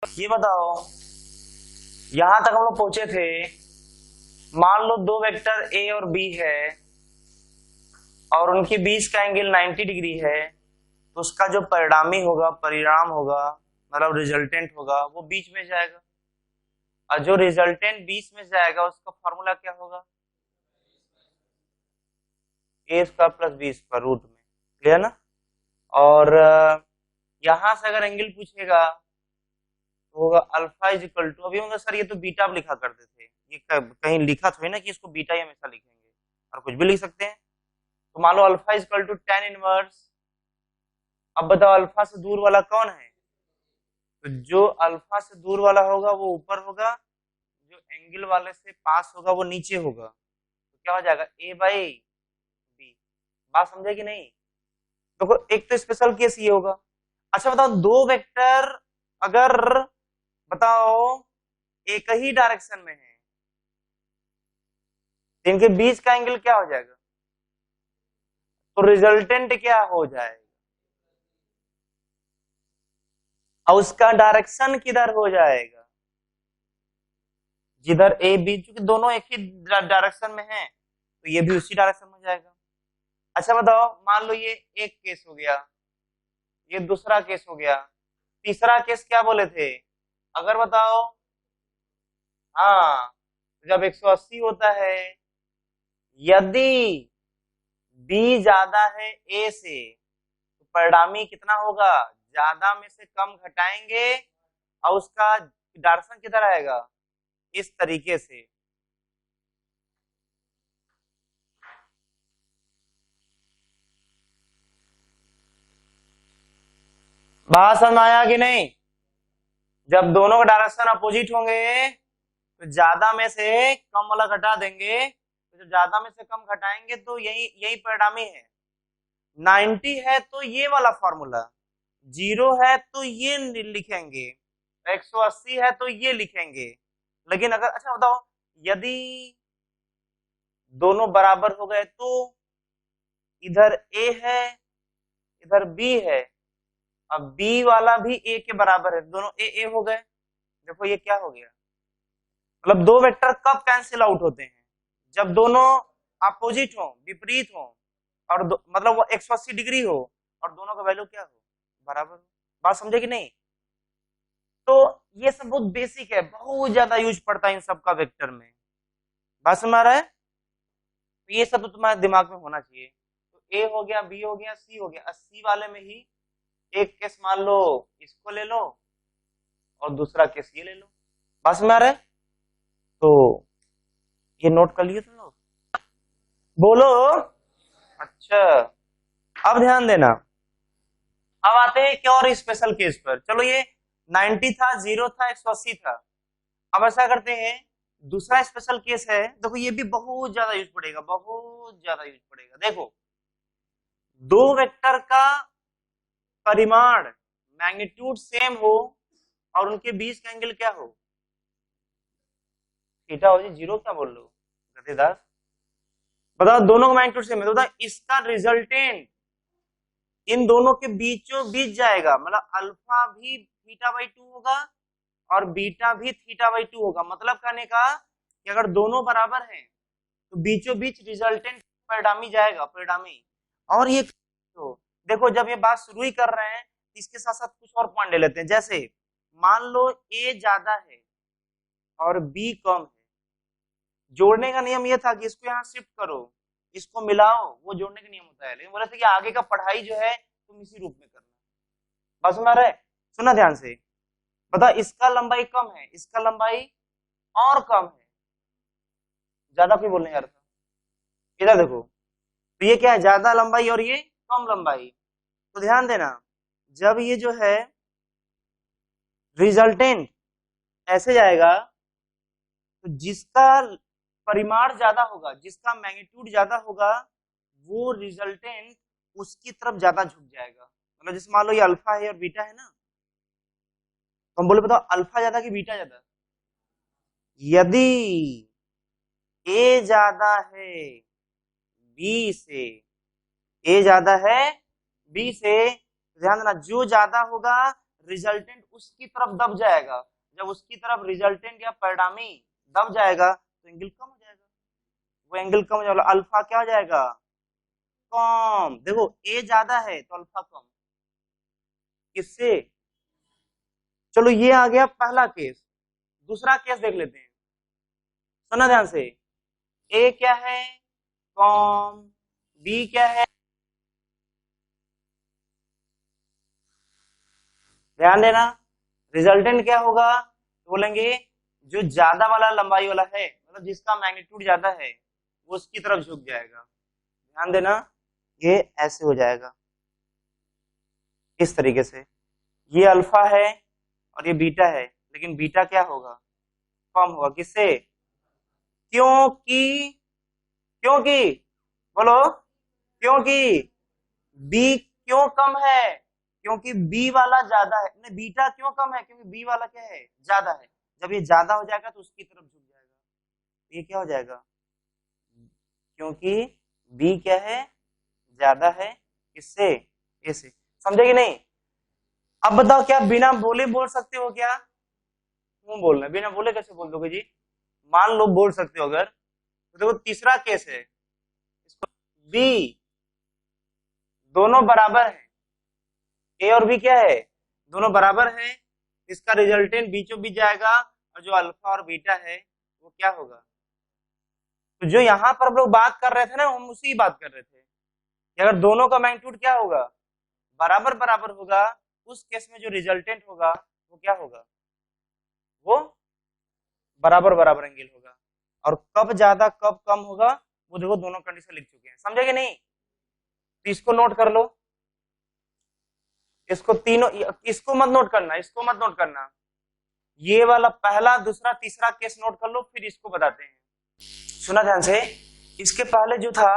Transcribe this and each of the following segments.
ये बताओ, यहां तक हम लोग पहुंचे थे। मान लो दो वेक्टर ए और बी है और उनके बीच का एंगल 90 डिग्री है, तो उसका जो परिणाम होगा मतलब रिजल्टेंट होगा वो बीच में जाएगा, और जो रिजल्टेंट बीच में जाएगा उसका फॉर्मूला क्या होगा? A square plus b square root में। क्लियर ना? और यहां से अगर एंगल पूछेगा तो होगा अल्फा इज इक्वल टू, अभी होंगे सर ये तो बीटा आप लिखा करते थे, ये कहीं लिखा थोड़ी ना कि इसको बीटा ही हमेशा लिखेंगे, और कुछ भी लिख सकते हैं। तो मान लो alpha is equal to tan inverse. अब बताओ अल्फा से दूर वाला कौन है? तो जो अल्फा से दूर वाला होगा वो ऊपर होगा, जो एंगल वाले से पास होगा वो नीचे होगा। तो क्या हो जाएगा? ए बाई बी। बात समझे कि नहीं? देखो एक तो स्पेशल केस ये होगा। अच्छा बताओ, दो वेक्टर अगर बताओ एक ही डायरेक्शन में है, इनके बीच का एंगल क्या हो जाएगा? तो रिजल्टेंट क्या हो जाएगा? और उसका डायरेक्शन किधर हो जाएगा? जिधर ए बी, चूंकि दोनों एक ही डायरेक्शन में है तो ये भी उसी डायरेक्शन में जाएगा। अच्छा बताओ, मान लो ये एक केस हो गया, ये दूसरा केस हो गया, तीसरा केस क्या बोले थे? अगर बताओ, हाँ, जब 180 होता है, यदि बी ज्यादा है ए से, तो परिणामी कितना होगा? ज्यादा में से कम घटाएंगे और उसका डायरेक्शन किधर आएगा? इस तरीके से। बात समझ में आया कि नहीं? जब दोनों का डायरेक्शन अपोजिट होंगे तो ज्यादा में से कम वाला घटा देंगे, तो जब ज्यादा में से कम घटाएंगे तो यही यही परिणामी है। 90 है तो ये वाला फॉर्मूला, 0 है तो ये लिखेंगे, 180 है तो ये लिखेंगे। लेकिन अगर अच्छा बताओ, यदि दोनों बराबर हो गए तो इधर ए है इधर बी है, अब बी वाला भी ए के बराबर है, दोनों ए ए हो गए। देखो ये क्या हो गया, मतलब दो वेक्टर कब कैंसिल आउट होते हैं? जब दोनों अपोजिट हो, विपरीत हो, और मतलब वो 180 डिग्री हो और दोनों का वैल्यू क्या हो? बराबर हो। बात समझे कि नहीं? तो ये सब बहुत बेसिक है, बहुत ज्यादा यूज पड़ता है इन सब का वेक्टर में। बात समझ आ रहा है? तो ये सब तो तुम्हारे दिमाग में होना चाहिए। तो ए हो गया, बी हो गया, सी हो गया। सी वाले में ही एक केस मान लो इसको ले लो और दूसरा केस ये ले लो। बात समझ आ रहा है? तो ये नोट कर लिए तुम लोग? बोलो। अच्छा, अब ध्यान देना। अब आते हैं एक और स्पेशल केस पर। चलो ये 90 था, 0 था, 180 था। अब ऐसा करते हैं, दूसरा स्पेशल केस है। देखो ये भी बहुत ज्यादा यूज पड़ेगा, बहुत ज्यादा यूज पड़ेगा। देखो दो वेक्टर का परिमाण मैग्नीट्यूड सेम हो और उनके बीच का एंगल क्या हो? थीटा हो जी। जीरो क्या बोल लो गतेदार? बताओ दोनों का मैग्नीट्यूड सेम है तो बताओ इसका रिजल्टेंट इन दोनों के बीचों बीच जाएगा, मतलब अल्फा भी थीटा बाई 2 होगा और बीटा भी थीटा बाई 2 होगा। मतलब कहने का कि अगर दोनों बराबर हैं तो बीचों बीच रिजल्टेंट परिणामी जाएगा, परिणामी। और ये तो देखो जब ये बात शुरू ही कर रहे हैं, इसके साथ साथ कुछ और पॉइंट ले लेते हैं। जैसे मान लो ए ज्यादा है और बी कम है, जोड़ने का नियम ये था कि इसको यहाँ शिफ्ट करो, इसको मिलाओ, वो जोड़ने का नियम होता है। लेकिन बोला था कि आगे का पढ़ाई जो है तुम इसी रूप में करना। बस में रहे, सुना ध्यान से। बता, इसका लंबाई कम है, इसका लंबाई और कम है, ज्यादा कोई बोलने यार था। इधर देखो, तो ये क्या है? ज्यादा लंबाई और ये कम लंबाई। तो ध्यान देना, जब ये जो है रिजल्टेंट ऐसे जाएगा तो जिसका परिमाण ज्यादा होगा, जिसका मैग्नीट्यूड ज्यादा होगा, वो रिजल्टेंट उसकी तरफ ज्यादा झुक जाएगा। मतलब जैसे मान लो ये अल्फा है और बीटा है ना, तो हम बोले बताओ अल्फा ज्यादा कि बीटा ज्यादा? यदि ए ज्यादा है बी से, ए ज्यादा है बी से, ध्यान देना जो ज्यादा होगा रिजल्टेंट उसकी तरफ दब जाएगा। जब उसकी तरफ रिजल्टेंट या परिणामी दब जाएगा तो एंगल कम हो जाएगा। वो एंगल कम हो जाएगा, अल्फा क्या हो जाएगा, कम। देखो ए ज्यादा है तो अल्फा कम, किससे? चलो ये आ गया पहला केस। दूसरा केस देख लेते हैं, सुना ध्यान से। ए क्या है, कम, बी क्या है, ध्यान देना, रिजल्टेंट क्या होगा, तो बोलेंगे जो ज्यादा वाला लंबाई वाला है, मतलब जिसका मैग्नीट्यूड ज्यादा है, वो उसकी तरफ झुक जाएगा। ध्यान देना, ये ऐसे हो जाएगा इस तरीके से। ये अल्फा है और ये बीटा है, लेकिन बीटा क्या होगा, कम होगा, किससे? क्योंकि क्योंकि बोलो, क्योंकि बी क्यों कम है, क्योंकि बी वाला ज्यादा है। नहीं, बीटा क्यों कम है, क्योंकि बी वाला क्या है, ज्यादा है। जब ये ज्यादा हो जाएगा तो उसकी तरफ झुक जाएगा, ये क्या हो जाएगा, क्योंकि बी क्या है, ज्यादा है, किससे, ए से। समझे कि नहीं? अब बताओ, क्या बिना बोले बोल सकते हो क्या? क्यों बोलना, बिना बोले कैसे बोल दोगे जी? मान लो बोल सकते हो अगर, तो देखो तीसरा केस है, बी दोनों बराबर है, ए और बी क्या है, दोनों बराबर है, इसका रिजल्टेंट बीचों बीच जाएगा, और जो अल्फा और बीटा है वो क्या होगा। तो जो यहाँ पर हम लोग बात कर रहे थे ना, हम उसी बात कर रहे थे कि अगर दोनों का मैग्नीट्यूड क्या होगा, बराबर बराबर होगा, उस केस में जो रिजल्टेंट होगा वो क्या होगा, वो बराबर बराबर एंगल होगा। और कब ज्यादा कब कम होगा वो देखो, दोनों कंडीशन लिख चुके हैं, समझे कि नहीं? तो इसको नोट कर लो, इसको तीनों, इसको मत नोट करना, इसको मत नोट करना, ये वाला पहला दूसरा तीसरा केस नोट कर लो, फिर इसको बताते हैं। सुना ध्यान से, इसके पहले जो था,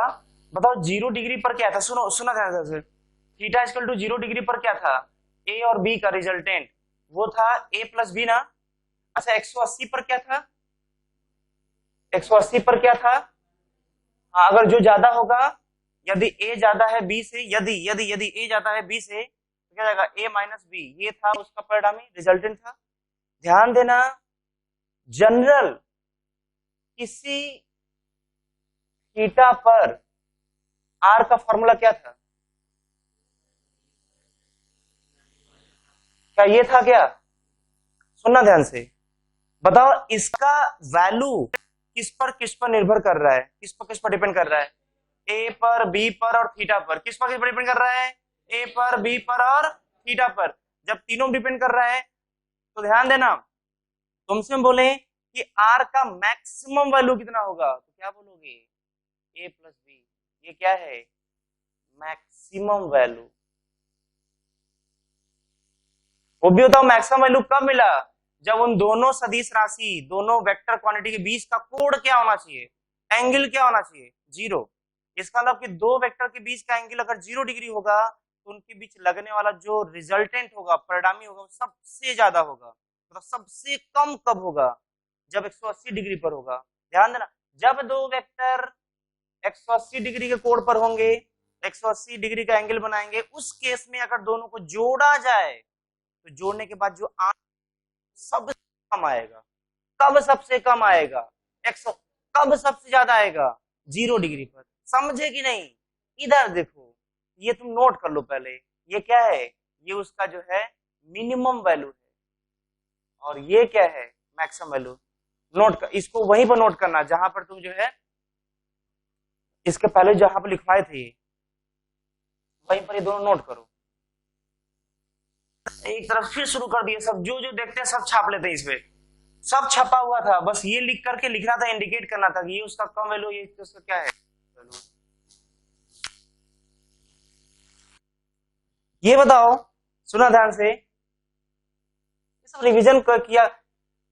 बताओ 0 डिग्री पर क्या था, सुनो सुना ध्यान से, थीटा इक्वल टू 0 डिग्री पर क्या था, ए और बी का रिजल्टेंट वो था ए प्लस बी ना। अच्छा 180 पर क्या था, 180 पर क्या था, हाँ अगर जो ज्यादा होगा, यदि ए ज्यादा है बी से, यदि यदि यदि ए ज्यादा है बी से तो क्या जाएगा, ए माइनस बी, ये था उसका परिणामी रिजल्टेंट था। ध्यान देना, जनरल किसी थीटा पर आर का फॉर्मूला क्या था, क्या ये था क्या? सुनना ध्यान से, बताओ इसका वैल्यू किस पर निर्भर कर रहा है, किस पर डिपेंड कर रहा है, ए पर, बी पर और थीटा पर। किस पर डिपेंड कर रहा है, ए पर, बी पर और थीटा पर। जब तीनों डिपेंड कर रहा है तो ध्यान देना, तुमसे बोले कि आर का मैक्सिमम वैल्यू कितना होगा, तो क्या बोलोगे, ए प्लस बी, ये क्या है, मैक्सिमम वैल्यू। वो भी बताओ मैक्सिमम वैल्यू कब मिला, जब उन दोनों सदिश राशि, दोनों वेक्टर क्वांटिटी के बीच का कोण क्या होना चाहिए, एंगल क्या होना चाहिए, 0। इसका मतलब कि दो वेक्टर के बीच का एंगल अगर 0 डिग्री होगा तो उनके बीच लगने वाला जो रिजल्टेंट होगा, परिणामी होगा, वो सबसे ज्यादा होगा। मतलब सबसे कम कब होगा, जब 180 डिग्री पर होगा। ध्यान देना, जब दो वेक्टर 180 डिग्री के कोण पर होंगे, 180 डिग्री का एंगल बनाएंगे, उस केस में अगर दोनों को जोड़ा जाए तो जोड़ने के बाद जो सबसे कम आएगा, कब सबसे कम आएगा, 100, कब सबसे ज्यादा आएगा, 0 डिग्री पर। समझे कि नहीं? इधर देखो, ये तुम नोट कर लो पहले, ये क्या है, ये उसका जो है मिनिमम वैल्यू है, और ये क्या है, मैक्सिमम वैल्यू। नोट कर, इसको वहीं पर नोट करना जहां पर तुम जो है इसके पहले जहां पर लिखवाए थे, वहीं पर ये दोनों नोट करो। एक तरफ फिर शुरू कर दिए, सब जो जो देखते हैं सब छाप लेते हैं, इसमें सब छपा हुआ था, बस ये लिख करके लिखना था, इंडिकेट करना था कि ये उसका कम वैल्यू, ये उसका क्या है वैल्यू। ये बताओ, सुना ध्यान से, ये सब रिवीजन किया,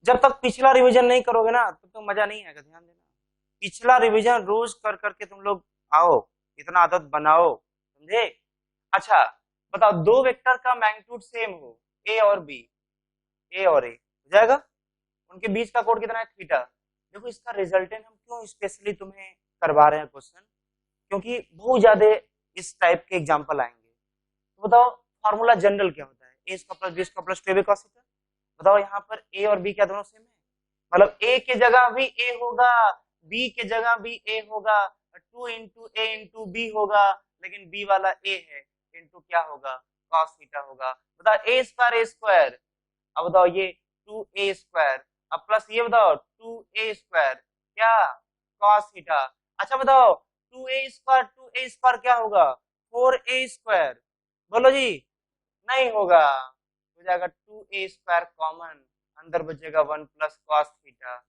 जब तक पिछला रिवीजन नहीं करोगे ना तब तो मजा नहीं आएगा। ध्यान देना, पिछला रिवीजन रोज कर करके तुम लोग आओ, इतना आदत बनाओ, समझे? अच्छा बताओ, दो वेक्टर का मैग्नीट्यूड सेम हो, ए और बी, ए और ए हो जाएगा, उनके बीच का कोण कितना है, थीटा। देखो इसका रिजल्टेंट हम क्यों स्पेशली तुम्हें करवा रहे हैं क्वेश्चन, क्योंकि बहुत ज्यादा इस टाइप के एग्जांपल आएंगे। तो बताओ फॉर्मूला जनरल क्या होता है, a square plus b square plus 2ab cos theta. बताओ यहाँ पर ए और बी क्या दोनों सेम है, मतलब ए के जगह भी ए होगा, बी के जगह भी ए होगा, 2 इंटू ए इंटू बी होगा, लेकिन बी वाला ए है, इंटू क्या होगा cos थीटा होगा। बताओ ए स्क्वायर, अब बताओ ये 2a स्क्वायर, अब प्लस ये बताओ 2a स्क्वायर क्या cos थीटा। अच्छा बताओ 2a स्क्वायर क्या होगा 4a स्क्वायर, बोलो जी, नहीं होगा, हो जाएगा 2a स्क्वायर कॉमन, अंदर बचेगा 1 प्लस cos थीटा।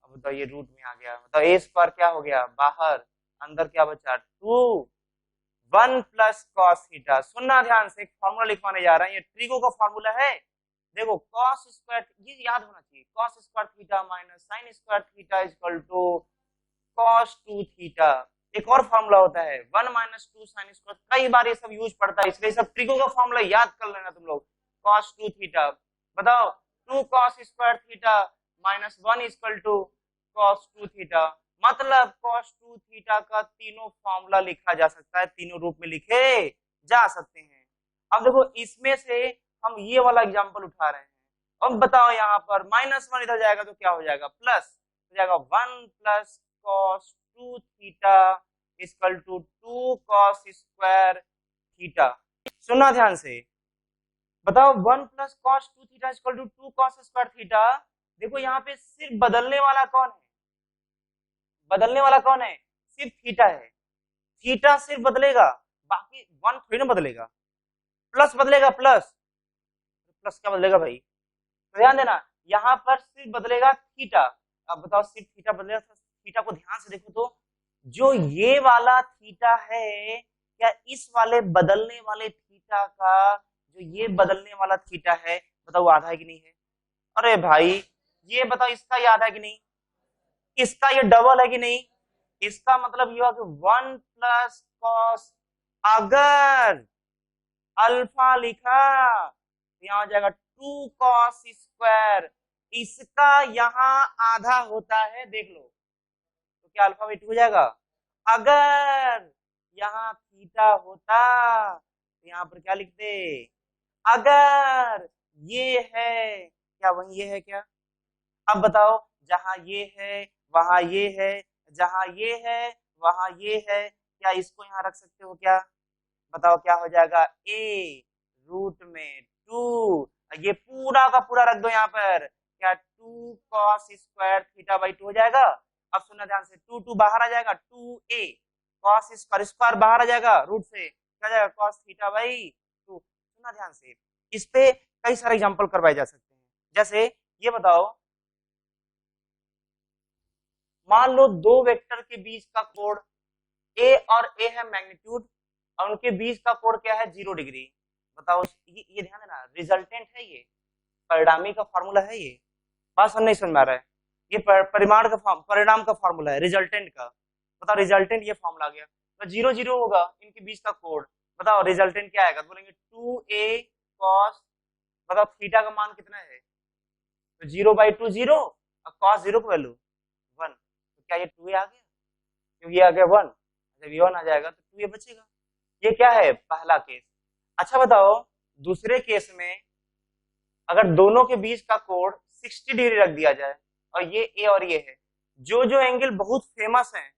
अब बताओ ये रूट में आ गया, बताओ a स्क्वायर क्या हो गया बाहर, अंदर क्या बचा 2 1 प्लस cos थीटा। सुनना ध्यान से, एक फॉर्मूला लिखवाने जा रहे हैं, ये ट्रिगो का फॉर्मूला है, देखो cos स्क्वायर, ये याद होना चाहिए, cos square theta minus sin square theta equal to cos 2 theta. एक और फॉर्मूला होता है 1 माइनस 2 sin स्क्वायर, कई बार ये सब यूज पड़ता है, इसलिए सब ट्रिगो का फॉर्मूला याद कर लेना तुम लोग, cos 2 थीटा। बताओ 2 cos square theta minus 1 equal to cos 2 theta, मतलब cos 2 थीटा का तीनों फॉर्मूला लिखा जा सकता है, तीनों रूप में लिखे जा सकते हैं। अब देखो इसमें से हम ये वाला एग्जांपल उठा रहे हैं, अब बताओ यहाँ पर -1 इधर जाएगा तो क्या हो जाएगा प्लस हो जाएगा 1 plus cos 2 theta equal to 2 cos square theta. सुनना ध्यान से, बताओ 1 plus cos 2 theta equal to 2 cos square theta. देखो यहाँ पे सिर्फ बदलने वाला कौन है, बदलने वाला कौन है, सिर्फ थीटा है, थीटा सिर्फ बदलेगा, बाकी 1 थोड़ी ना बदलेगा, प्लस बदलेगा, प्लस प्लस क्या बदलेगा भाई, तो ध्यान देना यहाँ पर सिर्फ बदलेगा थीटा। अब बताओ सिर्फ थीटा बदलेगा, थीटा को ध्यान से देखो तो जो ये वाला थीटा है, क्या इस वाले बदलने वाले थीटा का जो ये बदलने वाला थीटा है, बताओ आधा है कि नहीं है, अरे भाई ये बताओ इसका ये आधा है कि नहीं, इसका ये डबल है कि नहीं, इसका मतलब ये हुआ कि 1 प्लस कॉस, अगर अल्फा लिखा तो यहाँ हो जाएगा 2 cos स्क्वायर, इसका यहाँ आधा होता है, देख लो तो क्या अल्फा बाई 2 हो जाएगा। अगर यहाँ थीटा होता तो यहाँ पर क्या लिखते, अगर ये है क्या वही ये है क्या, अब बताओ जहां ये है वहां ये है, जहां ये है वहां ये है, क्या इसको यहाँ रख सकते हो क्या, बताओ क्या हो जाएगा a रूट में 2, ये पूरा का पूरा रख दो यहाँ पर, क्या 2 cos स्क्वायर थीटा बाई 2 हो जाएगा। अब सुनना ध्यान से, 2 बाहर आ जाएगा, 2a cos स्क्वायर, स्क्वायर बाहर आ जाएगा रूट से, क्या जाएगा cos थीटा बाई 2। सुनना ध्यान से, इस पे कई सारे एग्जांपल करवाए जा सकते हैं, जैसे ये बताओ मान लो दो वेक्टर के बीच का कोण a और a है मैग्नीट्यूड, और उनके बीच का कोण क्या है 0 डिग्री। बताओ ये ध्यान देना, रिजल्टेंट है, ये परिणामी का फॉर्मूला है, ये बात समझ नहीं समझ में आ रहा है, ये परिणाम का फॉर्मूला है रिजल्टेंट का। बताओ रिजल्टेंट ये फॉर्मूला आ गया, तो 0 0 होगा इनके बीच का कोण, बताओ रिजल्टेंट क्या आएगा, तो बोलेंगे 2a cos, बताओ थीटा का मान कितना है, तो 0/2 0 और cos 0 की वैल्यू 1, तो क्या ये 2a आ गया, क्योंकि ये आ गया 1, जब ये 1 आ जाएगा तो 2a बचेगा। ये क्या है पहला केस। अच्छा बताओ दूसरे केस में अगर दोनों के बीच का कोण 60 डिग्री रख दिया जाए, और ये a और ये है, जो जो एंगल बहुत फेमस है,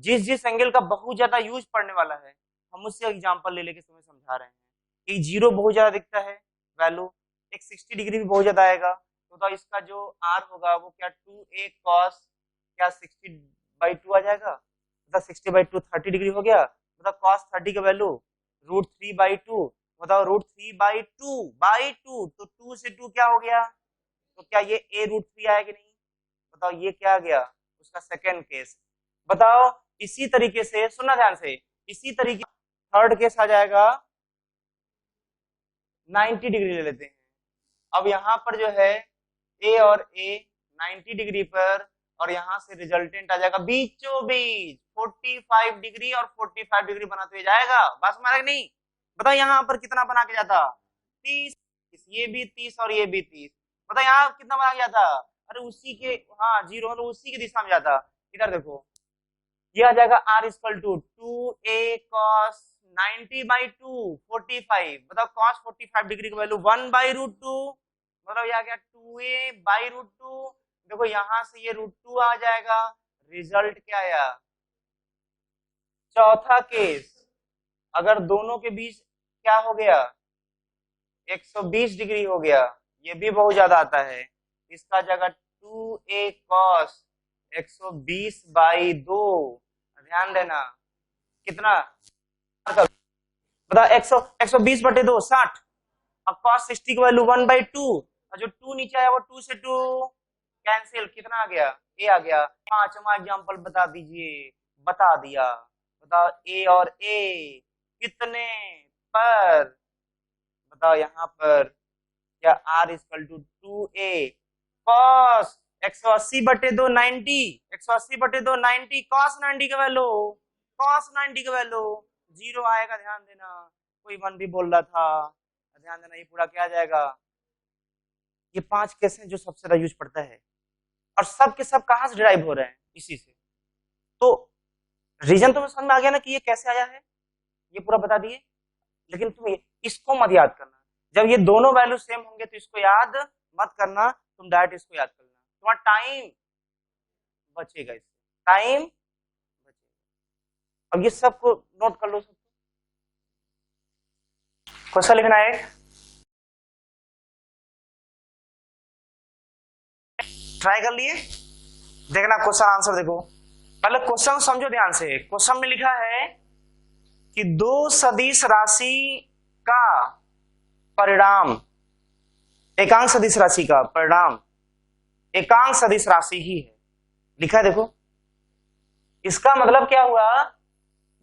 जिस जिस एंगल का बहुत ज्यादा यूज पड़ने वाला है, हम उससे एग्जांपल ले लेके तुम्हें समझा रहे हैं। एक 0 बहुत ज्यादा दिखता है वैल्यू, एक 60 डिग्री भी बहुत ज्यादा आएगा, तो इसका जो r होगा वो क्या 2a cos क्या 60/2 आ जाएगा, मतलब 60/2 30 डिग्री हो गया, मतलब cos 30 का वैल्यू √3/2, बताओ √3/2 तो 2 से 2 क्या हो गया, तो क्या ये a√3 आया कि नहीं, बताओ ये क्या आ गया उसका सेकेंड केस। बताओ इसी तरीके से सुनना ध्यान से, इसी तरीके थर्ड केस आ जाएगा 90 डिग्री ले लेते हैं। अब यहाँ पर जो है a और a 90 डिग्री पर, और यहाँ से रिजल्टेंट आ जाएगा बीचों बीच 45 डिग्री और 45 डिग्री बनाते हुए जाएगा, बस हमारा नहीं। बताओ यहाँ पर कितना बना के जाता 30, ये भी 30 और ये भी 30, बताओ यहाँ कितना बना के जाता, अरे उसी के, हाँ 0 मतलब उसी की दिशा में जाता। इधर देखो ये आ जाएगा r equal to 2a cos 90/2 45। बताओ cos 45 डिग्री का वैल्यू 1/√2, मतलब ये आ गया 2a/√2। देखो यहां से ये √2 आ जाएगा, रिजल्ट क्या आया। चौथा केस, अगर दोनों के बीच क्या हो गया 120 डिग्री हो गया, ये भी बहुत ज्यादा आता है, इसका जगह 2a cos 120/2। ध्यान देना कितना, बता 120/2 60। अब cos 60 की वैल्यू 1/2, और जो 2 नीचे आया वो 2 से 2 कैंसिल, कितना आ गया a आ गया। पांचवा एग्जांपल बता दीजिए, बता दिया। बताओ a और a कितने पर, बताओ यहाँ पर क्या r equal to 2a cos 180/2 90, 180/2 90 cos 90 का वैल्यू, cos 90 का वैल्यू 0 आएगा। ध्यान देना, कोई 1 भी बोल रहा था, ध्यान देना ये पूरा क्या आ जाएगा। ये 5 केस हैं जो सबसे ज्यादा यूज पड़ता है, और सब के सब कहां से डिराइव हो रहे हैं, इसी से। तो रीजन तुम्हें समझ में आ गया ना कि ये कैसे आया है, ये पूरा बता दिए। लेकिन तुम इसको मत याद करना, जब ये दोनों वैल्यू सेम होंगे तो इसको याद मत करना, तुम डायरेक्ट इसको याद करना, तुम्हारा टाइम बचेगा, इससे टाइम बचेगा। अब ये सबको नोट कर लो, सबको क्वेश्चन लिखना है। ट्राई कर लिए, देखना क्वेश्चन आंसर देखो। पहले क्वेश्चन समझो ध्यान से। क्वेश्चन में लिखा है कि दो सदिश राशि का परिणाम, एकांक सदिश राशि का परिणाम एकांक सदिश राशि ही है, लिखा है देखो। इसका मतलब क्या हुआ,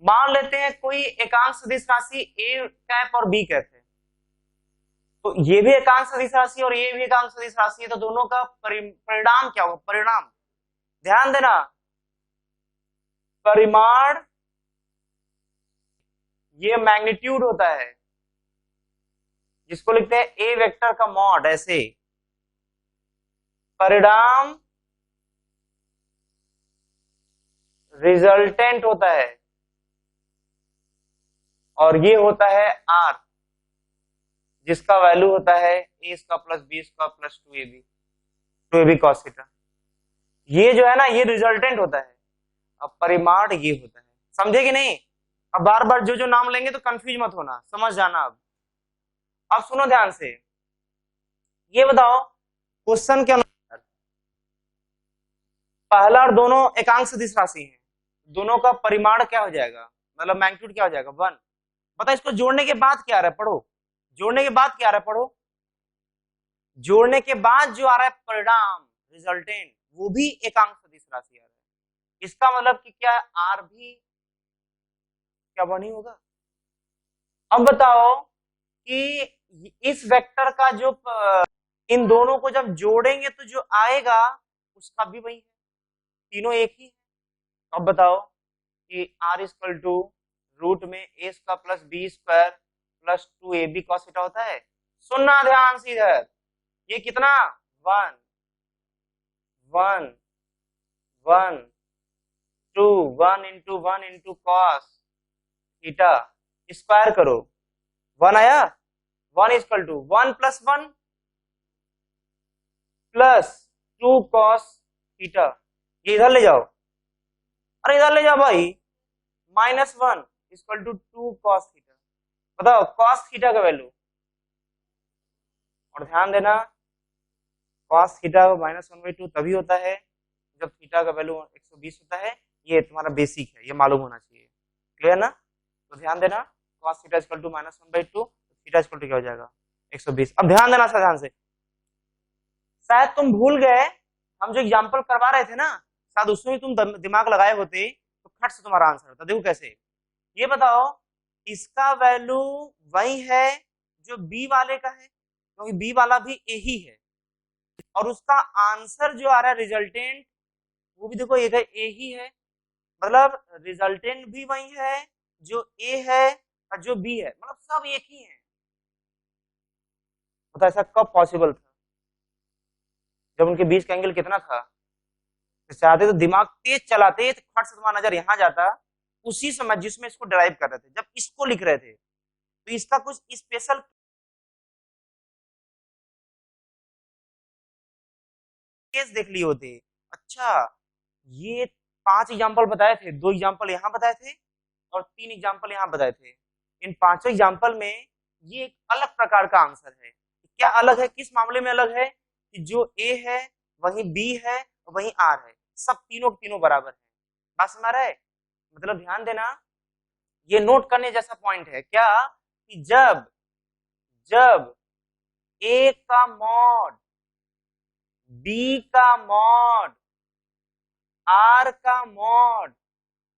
मान लेते हैं कोई एकांक सदिश राशि a कैप और b कैप है, तो ये भी एकांक सदिश राशि और ये भी एकांक सदिश राशि है, तो दोनों का परिणाम क्या होगा, परिणाम। ध्यान देना, परिमाण ये मैग्नीट्यूड होता है, जिसको लिखते हैं a वेक्टर का मॉड, ऐसे। परिणाम रिजल्टेंट होता है, और ये होता है r, जिसका वैल्यू होता है a square plus b square plus 2ab cos theta. ये जो है ना, ये रिजल्टेंट होता है, अब परिमाण ये होता है। समझे कि नहीं? अब बार बार जो जो नाम लेंगे तो कंफ्यूज मत होना, समझ जाना। अब सुनो ध्यान से, ये बताओ क्वेश्चन के अनुसार पहला और दोनों एकांक सदिश राशि हैं, दोनों का परिमाण क्या हो जाएगा, मतलब मैग्नीट्यूड क्या हो जाएगा, 1। बता इसको जोड़ने के बाद क्या आ रहा है, पढ़ो। जोड़ने के बाद क्या आ रहा है, पढ़ो। जोड़ने के बाद जो आ रहा है परिणाम रिजल्टेंट, वो भी एकांक सदिश राशि आ रहा है। इसका मतलब कि क्या आर भी क्या बनी होगा। अब बताओ कि इस वेक्टर का जो इन दोनों को जब जोड़ेंगे तो जो आएगा उसका भी वही है, तीनों एक ही है। अब बताओ कि r इक्वल टू रूट में a square plus b square plus 2ab cos theta होता है। सुनना ध्यान से इधर, ये कितना 1 1 1 2 1 into 1 into cos theta square करो, 1 आया। 1 equal to 1 plus 1 plus 2 cos theta, ये इधर ले जाओ, अरे इधर ले जाओ भाई, -1 इक्वल टू 2 कॉस थीटा। बताओ कॉस थीटा का वैल्यू, और ध्यान देना कॉस थीटा -1/2 तभी होता है जब थीटा का वैल्यू 120 होता है। ये तुम्हारा बेसिक है, ये मालूम होना चाहिए, क्लियर ना। तो ध्यान देना cos theta equal to -1/2, theta equal to क्या हो जाएगा 120। अब ध्यान देना सर, ध्यान से, शायद तुम भूल गए हम जो एग्जांपल करवा रहे थे ना, शायद उसमें तुम दिमाग लगाए होते तो खट से तुम्हारा आंसर होता। देखो कैसे, ये बताओ इसका वैल्यू वही है जो बी वाले का है, क्योंकि बी वाला भी ए ही है, और उसका आंसर जो आ रहा है रिजल्टेंट वो भी देखो ए ही है, मतलब रिजल्टेंट भी वही है जो ए है और जो बी है, मतलब सब एक ही है। तो ऐसा कब पॉसिबल था, जब उनके बीच का एंगल कितना था। तो चाहते तो दिमाग तेज चलाते तो फट से तुम्हारा नजर यहां जाता, उसी समय जिसमें इसको डिराइव कर रहे थे, जब इसको लिख रहे थे, तो इसका कुछ स्पेशल केस देख लिए होते। अच्छा, ये 5 एग्जाम्पल बताए थे, 2 एग्जाम्पल यहाँ बताए थे और 3 एग्जाम्पल यहाँ बताए थे। इन 5 एग्जाम्पल में ये एक अलग प्रकार का आंसर है। क्या अलग है, किस मामले में अलग है? कि जो ए है वही बी है और वही आर है, सब तीनों के तीनों बराबर है। बात समझ रहा है? मतलब ध्यान देना, ये नोट करने जैसा पॉइंट है क्या, कि जब जब ए का मॉड, बी का मॉड, आर का मॉड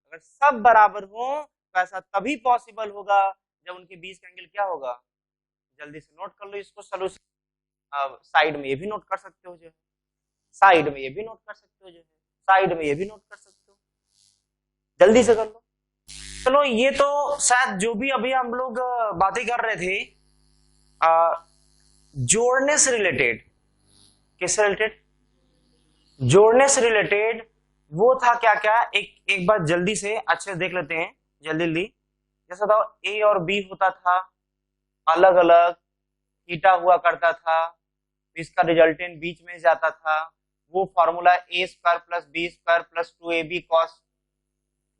अगर सब बराबर हो तो ऐसा तभी पॉसिबल होगा जब उनके बीच का एंगल क्या होगा। जल्दी से नोट कर लो इसको सोल्यूशन। अब साइड में ये भी नोट कर सकते हो, जो है साइड में ये भी नोट कर सकते हो, जो है साइड में ये भी नोट कर सकते हो, जल्दी से कर लो। चलो, ये तो शायद जो भी अभी हम लोग बातें कर रहे थे जोड़ने से रिलेटेड, किससे रिलेटेड, जोड़ने से रिलेटेड, वो था क्या क्या, एक बार जल्दी से अच्छे से देख लेते हैं, जल्दी जल्दी। जैसा था ए और बी होता था अलग अलग, थीटा हुआ करता था, इसका रिजल्टेंट बीच में जाता था, वो formula a square plus b square plus 2ab cos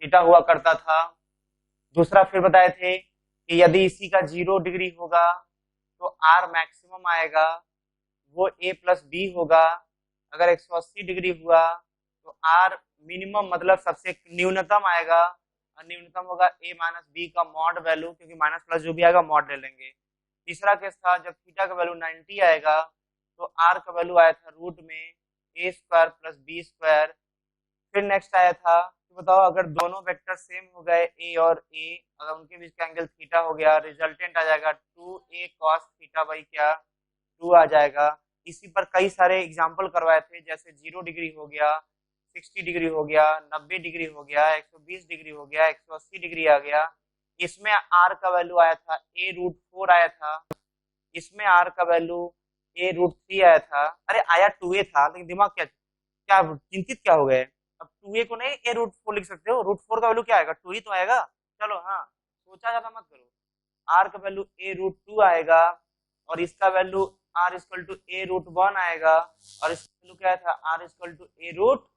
theta हुआ करता था। दूसरा फिर बताए थे कि यदि इसी का 0 डिग्री होगा तो आर मैक्सिमम आएगा, वो ए प्लस बी होगा। अगर 180 डिग्री हुआ तो आर मिनिमम मतलब सबसे न्यूनतम आएगा, और न्यूनतम होगा ए माइनस बी का मॉड वैल्यू, क्योंकि माइनस प्लस जो भी आएगा मॉड ले लेंगे। तीसरा केस था जब थीटा का वैल्यू 90 आएगा तो आर का वैल्यू आया था रूट में ए स्क्वायर प्लस बी स्क्वायर। फिर नेक्स्ट आया था कि बताओ अगर दोनों वेक्टर सेम हो गए ए और ए, अगर उनके बीच का एंगल थीटा हो गया, रिजल्टेंट आ जाएगा 2a cos थीटा बाई क्या 2 आ जाएगा। इसी पर कई सारे एग्जाम्पल करवाए थे, जैसे 0 डिग्री हो गया, 60 डिग्री हो गया, 90 डिग्री हो गया, 120 डिग्री हो गया, 180 डिग्री आ गया। इसमें आर का वैल्यू आया था a रूट 4 आया था, इसमें आर का वैल्यू a रूट 3 आया था। अरे आया 2a था, लेकिन दिमाग क्या क्या चिंतित क्या हो गए, अब 2a को नहीं a रूट 4 लिख सकते हो, रूट 4 का वैल्यू क्या आएगा 2 ही तो आएगा। चलो हाँ, सोचा ज्यादा मत करो, आर का वैल्यू a रूट 2 आएगा और इसका value r equal to a root 1 आएगा, और इसका वैल्यू क्या था r equal to a root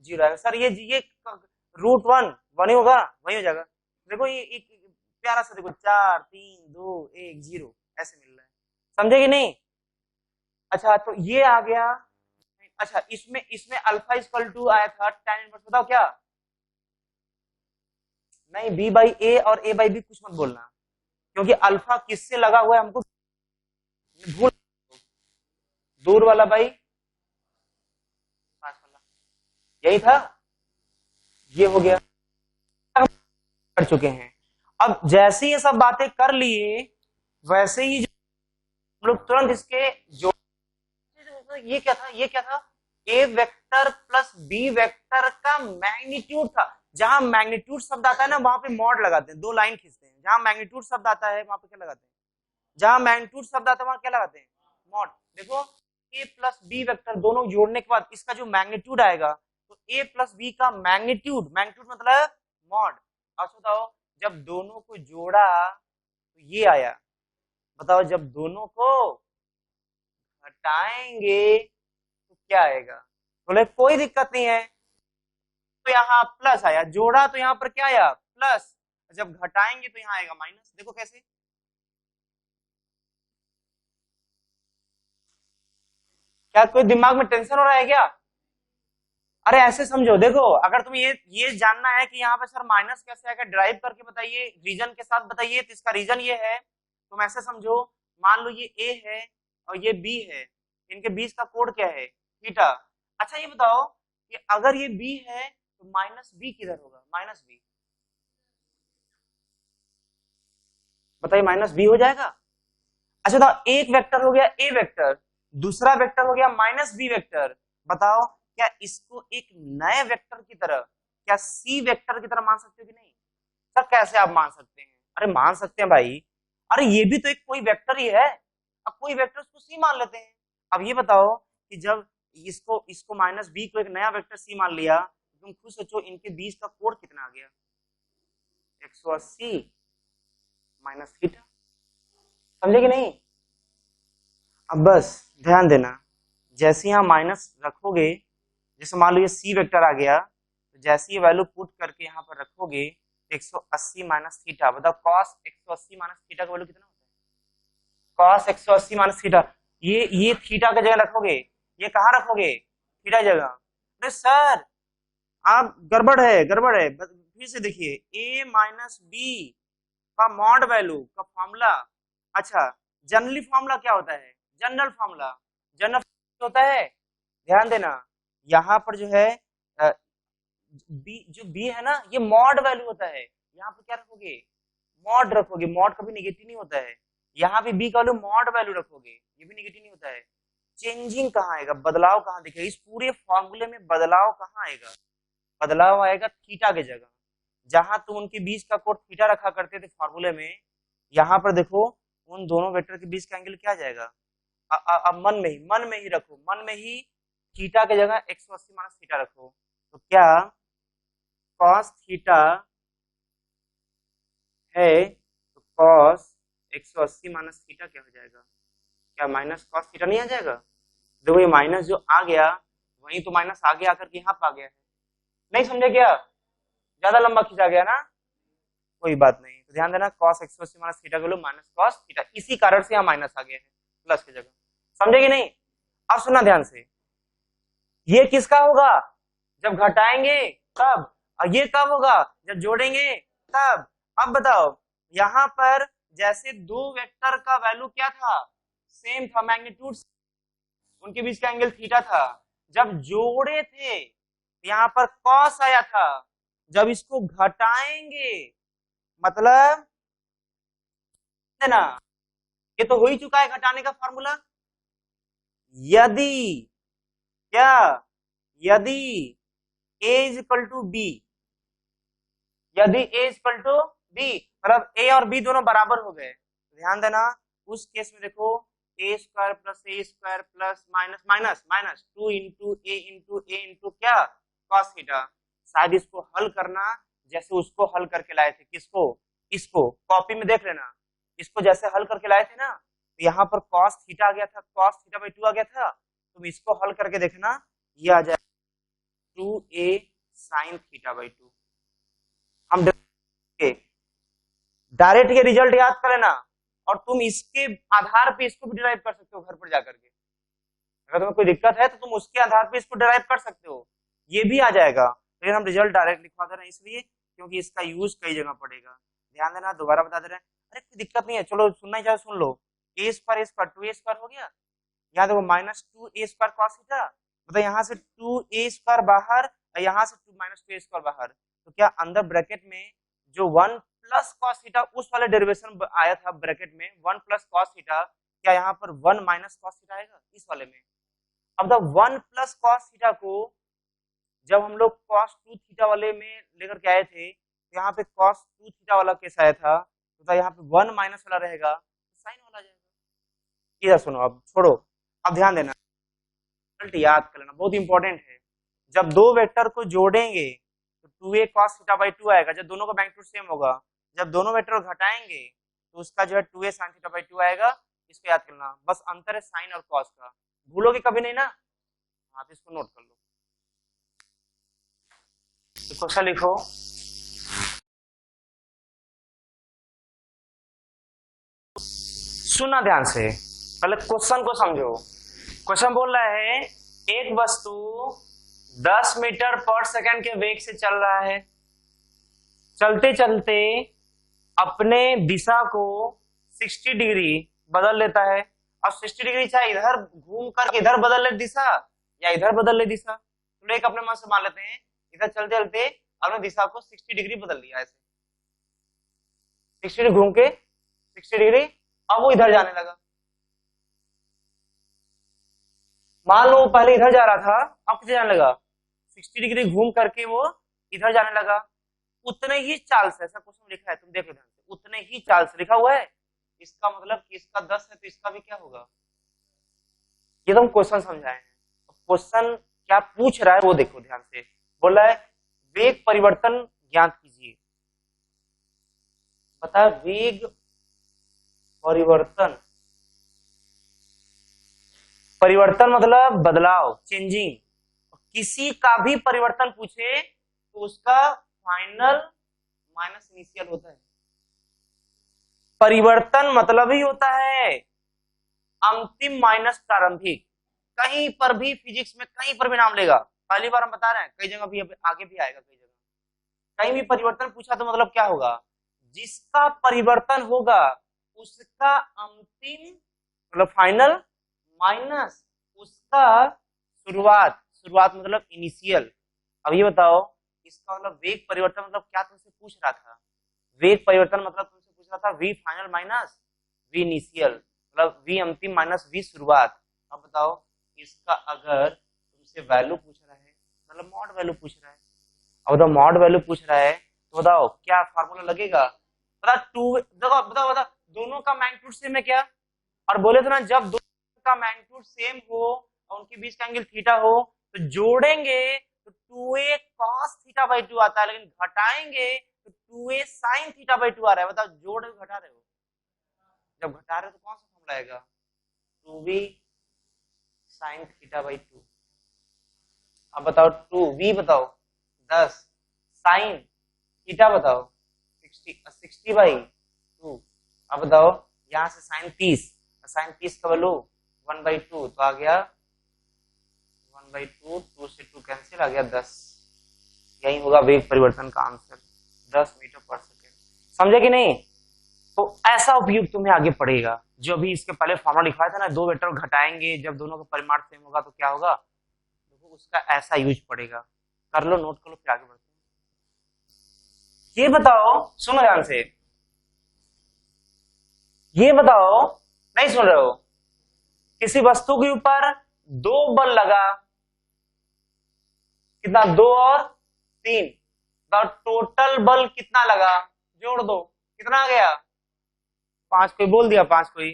0 आएगा। सर ये रूट 1 ही होगा, वही हो जाएगा। देखो ये एक प्यारा सा, देखो 4 3 2 1 0 ऐसे मिल रहा है, समझे कि नहीं? अच्छा तो ये आ गया। अच्छा इसमें इसमें अल्फा इक्वल टू आया था tan इनवर्स, बताओ क्या, नहीं b बाई ए और a बाई बी कुछ मत बोलना, क्योंकि अल्फा किससे लगा हुआ है हमको भूल, दूर वाला बाई पास वाला, यही था, ये हो गया, कर चुके हैं। अब जैसे ये सब बातें कर लिए वैसे ही हम लोग तुरंत इसके जो, ये क्या था, ये क्या था, ए वेक्टर प्लस बी वेक्टर का मैग्नीट्यूड था। जहां मैग्नीट्यूड शब्द आता है ना वहां पे मॉड लगाते हैं, 2 लाइन खींचते हैं। जहां मैग्नीट्यूड शब्द आता है वहां पे क्या लगाते हैं, जहां मैग्नीट्यूड शब्द आता है वहां क्या लगाते हैं, मॉड। देखो ए प्लस बी वेक्टर दोनों जोड़ने के बाद इसका जो मैग्नीट्यूड आएगा, तो ए प्लस बी का मैग्नीट्यूड, मैग्नीट्यूड मतलब मॉड। अब बताओ जब दोनों को जोड़ा तो ये आया, बताओ जब दोनों को हटाएंगे तो क्या आएगा, बोले कोई दिक्कत नहीं है, तो यहाँ प्लस आया, जोड़ा तो यहाँ पर क्या आया प्लस, जब घटाएंगे तो यहाँ आएगा माइनस। देखो कैसे, क्या कोई दिमाग में टेंशन हो रहा है क्या? अरे ऐसे समझो, देखो अगर तुम्हें ये जानना है कि यहाँ पे सर माइनस कैसे आएगा, ड्राइव करके बताइए, रीजन के साथ बताइए, तो इसका रीजन ये है, तुम ऐसे समझो, मान लो ये ए है और ये बी है, इनके बीच का कोड क्या है थीटा। अच्छा ये बताओ कि अगर ये बी है तो माइनस बी किधर होगा, माइनस बी, बताइए माइनस बी हो जाएगा। अच्छा तो एक वेक्टर हो गया ए वेक्टर, दूसरा वेक्टर हो गया माइनस बी वेक्टर, बताओ क्या इसको एक नए वेक्टर की तरह, क्या सी वेक्टर की तरह मान सकते हो कि नहीं? सर कैसे आप मान सकते हैं? अरे मान सकते हैं भाई, अरे ये भी तो एक कोई वेक्टर ही है, अब कोई वेक्टर उसको सी मान लेते हैं। अब ये बताओ कि जब इसको इसको माइनस बी को एक नया वेक्टर सी मान लिया, तुम खुद सोचो इनके बीच का कोण कितना आ गया, 180 माइनस थीटा, समझे कि नहीं? अब बस ध्यान देना, जैसे यहाँ माइनस रखोगे, जैसे मान लो ये सी वेक्टर आ गया, तो जैसे ये वैल्यू पुट करके यहाँ पर रखोगे 180 माइनस थीटा, बताओ कॉस 180 माइनस थीटा का वैल्यू कितना होता है? कॉस 180 माइनस थीटा, ये थीटा की जगह रखोगे, ये कहाँ रखोगे? थीटा जगह। अरे सर आप गड़बड़ है, फिर से देखिए, a माइनस बी का मॉड वैल्यू का फॉर्मूला, अच्छा जनरली फॉर्मूला क्या होता है? जनरल फॉर्मूला होता है, ध्यान देना यहाँ पर जो है बी है ना, ये मॉड वैल्यू होता है, यहाँ पर क्या रखोगे? मॉड रखोगे, मॉड कभी नेगेटिव नहीं होता है, यहाँ भी बी का वैल्यू मॉड वैल्यू रखोगे, ये भी नेगेटिव नहीं होता है। चेंजिंग कहाँ आएगा, बदलाव कहाँ दिखेगा इस पूरे फॉर्मूले में? बदलाव कहाँ आएगा? बदलाव आएगा थीटा की जगह, जहां तुम उनके बीच का कोण थीटा रखा करते थे फॉर्मूले में, यहाँ पर देखो उन दोनों वेक्टर के बीच का एंगल क्या आ जाएगा? अब मन में ही रखो, मन में ही थीटा की जगह 180 माइनस थीटा रखो, तो क्या कॉस थीटा है, तो कॉस 180 माइनस थीटा क्या हो जाएगा? क्या माइनस कॉस थीटा नहीं आ जाएगा? देखो ये माइनस जो आ गया, वही तो माइनस आगे आकर के यहाँ पे आ गया है, नहीं समझे क्या? ज्यादा लंबा खींचा गया ना, कोई बात नहीं, तो ध्यान देना cos 180 माइनस थीटा का माइनस cos थीटा, इसी कारण से यहाँ माइनस आ गया है प्लस की जगह, समझे कि नहीं? अब सुनना ध्यान से, ये किसका होगा? जब घटाएंगे तब, और ये कब होगा? जब जोड़ेंगे तब। अब बताओ, यहाँ पर जैसे दो वेक्टर का वैल्यू क्या था? सेम था, मैग्नीट्यूड, उनके बीच का एंगल थीटा था, जब जोड़े थे यहाँ पर कॉस आया था, जब इसको घटाएंगे मतलब है ना, ये तो हो ही चुका है घटाने का फॉर्मूला। यदि क्या, यदि a is equal to B, यदि a is equal to B मतलब a और b दोनों बराबर हो गए, ध्यान देना उस केस में देखो a square plus a square plus minus minus minus 2 into a into क्या? Cos theta. शायद इसको हल करना जैसे उसको हल करके लाए थे, किसको? इसको कॉपी में देख लेना, इसको जैसे हल करके लाए थे ना, तो यहाँ पर कॉस थीटा आ गया था, कॉस थीटा बाई 2 आ गया था, तुम इसको हल करके देखना, ये आ जाएगा 2a साइन थीटा बाई 2। हम डायरेक्ट ये रिजल्ट याद कर लेना, और तुम इसके आधार पे इसको भी डिराइव कर सकते हो घर पर जाकर के, अगर तुम्हें कोई दिक्कत है तो तुम उसके आधार पे इसको डिराइव कर सकते हो, ये भी आ जाएगा। लेकिन हम रिजल्ट डायरेक्ट लिखवा दे रहे हैं इसलिए क्योंकि इसका यूज कई जगह पड़ेगा, ध्यान देना, दोबारा बता दे रहे हैं। अरे कोई दिक्कत नहीं है, चलो सुनना ही चाहे सुन लो, a स्क्वायर 2a स्क्वायर हो गया, यहाँ देखो minus 2a square cos theta, मतलब यहाँ से 2a स्क्वायर बाहर, यहाँ से माइनस 2a स्क्वायर बाहर, तो क्या अंदर ब्रैकेट में जो 1 प्लस कॉस थीटा उस वाले डेरिवेशन आया था ब्रैकेट में 1 प्लस कॉस थीटा, क्या यहाँ पर 1 माइनस कॉस थीटा आएगा इस वाले में? अब द 1 प्लस कॉस थीटा को जब हम लोग कॉस 2 थीटा वाले में लेकर के आए थे, तो यहाँ पे कॉस 2 थीटा वाला केस आया था, तो यहाँ पे 1 माइनस वाला रहेगा, साइन वाला जाएगा। इधर सुनो, अब छोड़ो, अब ध्यान देना, रिजल्ट याद कर लेना, बहुत इंपॉर्टेंट है। जब दो वेक्टर को जोड़ेंगे तो 2a cos थीटा बाई 2 आएगा, जब दोनों का मैग्नीट्यूड सेम होगा, जब दोनों वेक्टर घटाएंगे तो उसका जो है 2a sin थीटा बाई 2 आएगा, इसको याद करना, बस अंतर है साइन और कॉस का, भूलोगे कभी नहीं ना, हाँ तो इसको नोट कर लो। तो क्वेश्चन लिखो, सुना ध्यान से, पहले क्वेश्चन को समझो। क्वेश्चन बोल रहा है एक वस्तु 10 मीटर पर सेकंड के वेग से चल रहा है, चलते चलते अपने दिशा को 60 डिग्री बदल लेता है। अब 60 डिग्री चाहे इधर घूम कर इधर बदल ले दिशा या इधर बदल ले दिशा, तो एक अपने मन से मान लेते हैं इधर चलते चलते अपने दिशा को 60 डिग्री बदल लिया, ऐसे 60 डिग्री घूम के 60 डिग्री, अब वो इधर जाने लगा। मान लो पहले इधर जा रहा था, अब किधर जाने लगा? 60 डिग्री घूम करके वो इधर जाने लगा। उतने ही चाल से, ऐसा क्वेश्चन लिखा है, तुम देखो ध्यान से, उतने ही चाल से लिखा हुआ है, इसका मतलब कि इसका 10 है तो इसका भी क्या होगा? ये तो हम क्वेश्चन समझाए हैं, क्वेश्चन क्या पूछ रहा है वो देखो ध्यान से। बोल रहा है वेग परिवर्तन ज्ञात कीजिए, पता है वेग परिवर्तन, परिवर्तन मतलब बदलाव, चेंजिंग। किसी का भी परिवर्तन पूछे तो उसका फाइनल माइनस इनिशियल होता है। परिवर्तन मतलब ही होता है अंतिम माइनस प्रारंभिक। कहीं पर भी फिजिक्स में कहीं पर भी नाम लेगा, पहली बार हम बता रहे हैं, कई जगह भी आगे भी आएगा, कई जगह कहीं भी परिवर्तन पूछा तो मतलब क्या होगा, जिसका परिवर्तन होगा उसका अंतिम मतलब फाइनल माइनस उसका शुरुआत, शुरुआत मतलब इनिशियल। अब ये बताओ इसका मतलब वेग परिवर्तन मतलब क्या तुमसे पूछ रहा था, वेग परिवर्तन मतलब तुमसे पूछ रहा था v final minus v initial, मतलब वी अंतिम माइनस वी शुरुआत। अब बताओ इसका अगर तुमसे वैल्यू पूछ रहा है, मतलब मॉड वैल्यू पूछ रहा है, अब बताओ मॉड वैल्यू पूछ रहा है तो बताओ क्या फार्मूला लगेगा, बता टू, देखो बताओ बताओ दोनों का मैग्नीट्यूड सेम है क्या, और बोले तो ना जब दोनों का मैग्नीट्यूड सेम हो और उनके बीच का एंगल थीटा हो तो जोड़ेंगे तो 2a cos थीटा बाई 2 आता है, लेकिन घटाएंगे तो 2a sin थीटा बाई 2 आ रहा है। बताओ जोड़ घटा रहे हो, जब घटा रहे हो तो कौन सा फॉर्मूला आएगा, 2b sin थीटा बाई 2। अब बताओ 2v बताओ 10 sin थीटा बताओ 60 बाई 2। अब बताओ यहाँ से साइन 30, साइन 30 का वैल्यू 1/2 तो आ गया 1/2, 2 से 2 कैंसिल, आ गया 10। यही होगा वेग परिवर्तन का आंसर, 10 मीटर पर सेकेंड। समझे कि नहीं? तो ऐसा उपयोग तुम्हें आगे पड़ेगा, जो भी इसके पहले फॉर्मूला लिखवाया था ना, दो वेक्टर घटाएंगे जब दोनों का परिमाण सेम होगा तो क्या होगा, देखो उसका ऐसा यूज पड़ेगा। कर लो, नोट कर लो, फिर आगे बढ़ते हैं। ये बताओ, सुनो ध्यान से, ये बताओ, नहीं सुन रहे हो, किसी वस्तु के ऊपर दो बल लगा, कितना, 2 और 3, तो टोटल बल कितना लगा, जोड़ दो, कितना आ गया, 5। कोई बोल दिया 5, कोई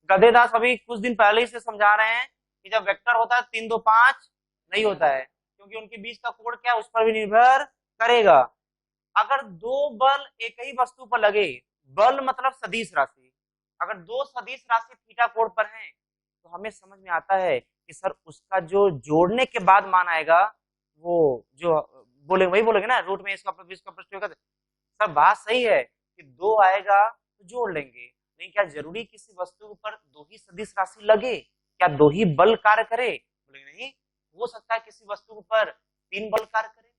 गधेदास अभी कुछ दिन पहले ही से समझा रहे हैं कि जब वेक्टर होता है 3 2 5 नहीं होता है, क्योंकि उनके बीच का कोण क्या है उस पर भी निर्भर करेगा। अगर दो बल एक ही वस्तु पर लगे, बल मतलब सदिश राशि, अगर दो सदिश राशि थीटा कोण पर हैं तो हमें समझ में आता है कि सर उसका जो जोड़ने के बाद मान आएगा वो जो बोले वही बोलेंगे ना, रूट में इसका प्रश्न होगा। सर बात सही है कि 2 आएगा तो जोड़ लेंगे, नहीं क्या जरूरी किसी वस्तु पर दो ही सदिश राशि लगे, क्या दो ही बल कार्य करे, बोलेंगे नहीं, हो सकता है किसी वस्तु पर 3 बल कार्य करे,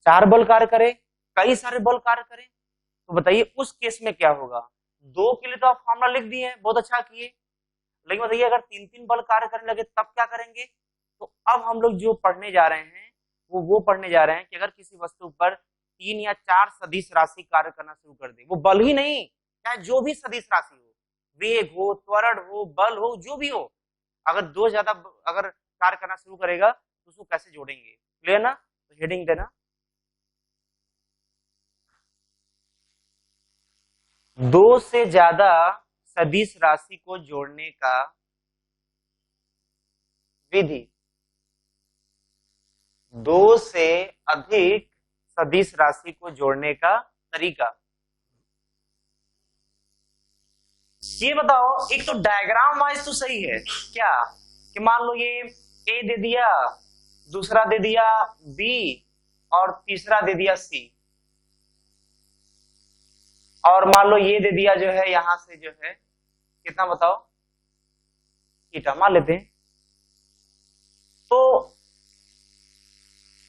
4 बल कार्य करे, कई सारे बल कार्य करे। तो बताइए उस केस में क्या होगा, 2 के लिए तो आप फॉर्मूला लिख दिए, बहुत अच्छा किए, लेकिन बताइए अगर 3 बल कार्य करने लगे तब क्या करेंगे। तो अब हम लोग जो पढ़ने जा रहे हैं वो पढ़ने जा रहे हैं कि अगर किसी वस्तु पर 3 या 4 सदिश राशि कार्य करना शुरू कर दे, वो बल ही नहीं, चाहे जो भी सदिश राशि हो, वेग हो, त्वरण हो, बल हो, जो भी हो, अगर 2 ज्यादा अगर कार्य करना शुरू करेगा तो उसको कैसे जोड़ेंगे, क्लियर ना। तो हेडिंग देना, 2 से ज्यादा सदिश राशि को जोड़ने का विधि, 2 से अधिक सदिश राशि को जोड़ने का तरीका। ये बताओ, एक तो डायग्राम वाइज तो सही है क्या, कि मान लो ये ए दे दिया, दूसरा दे दिया बी और तीसरा दे दिया सी, और मान लो ये दे दिया जो है यहां से जो है कितना बताओ, थीटा मान लेते हैं। तो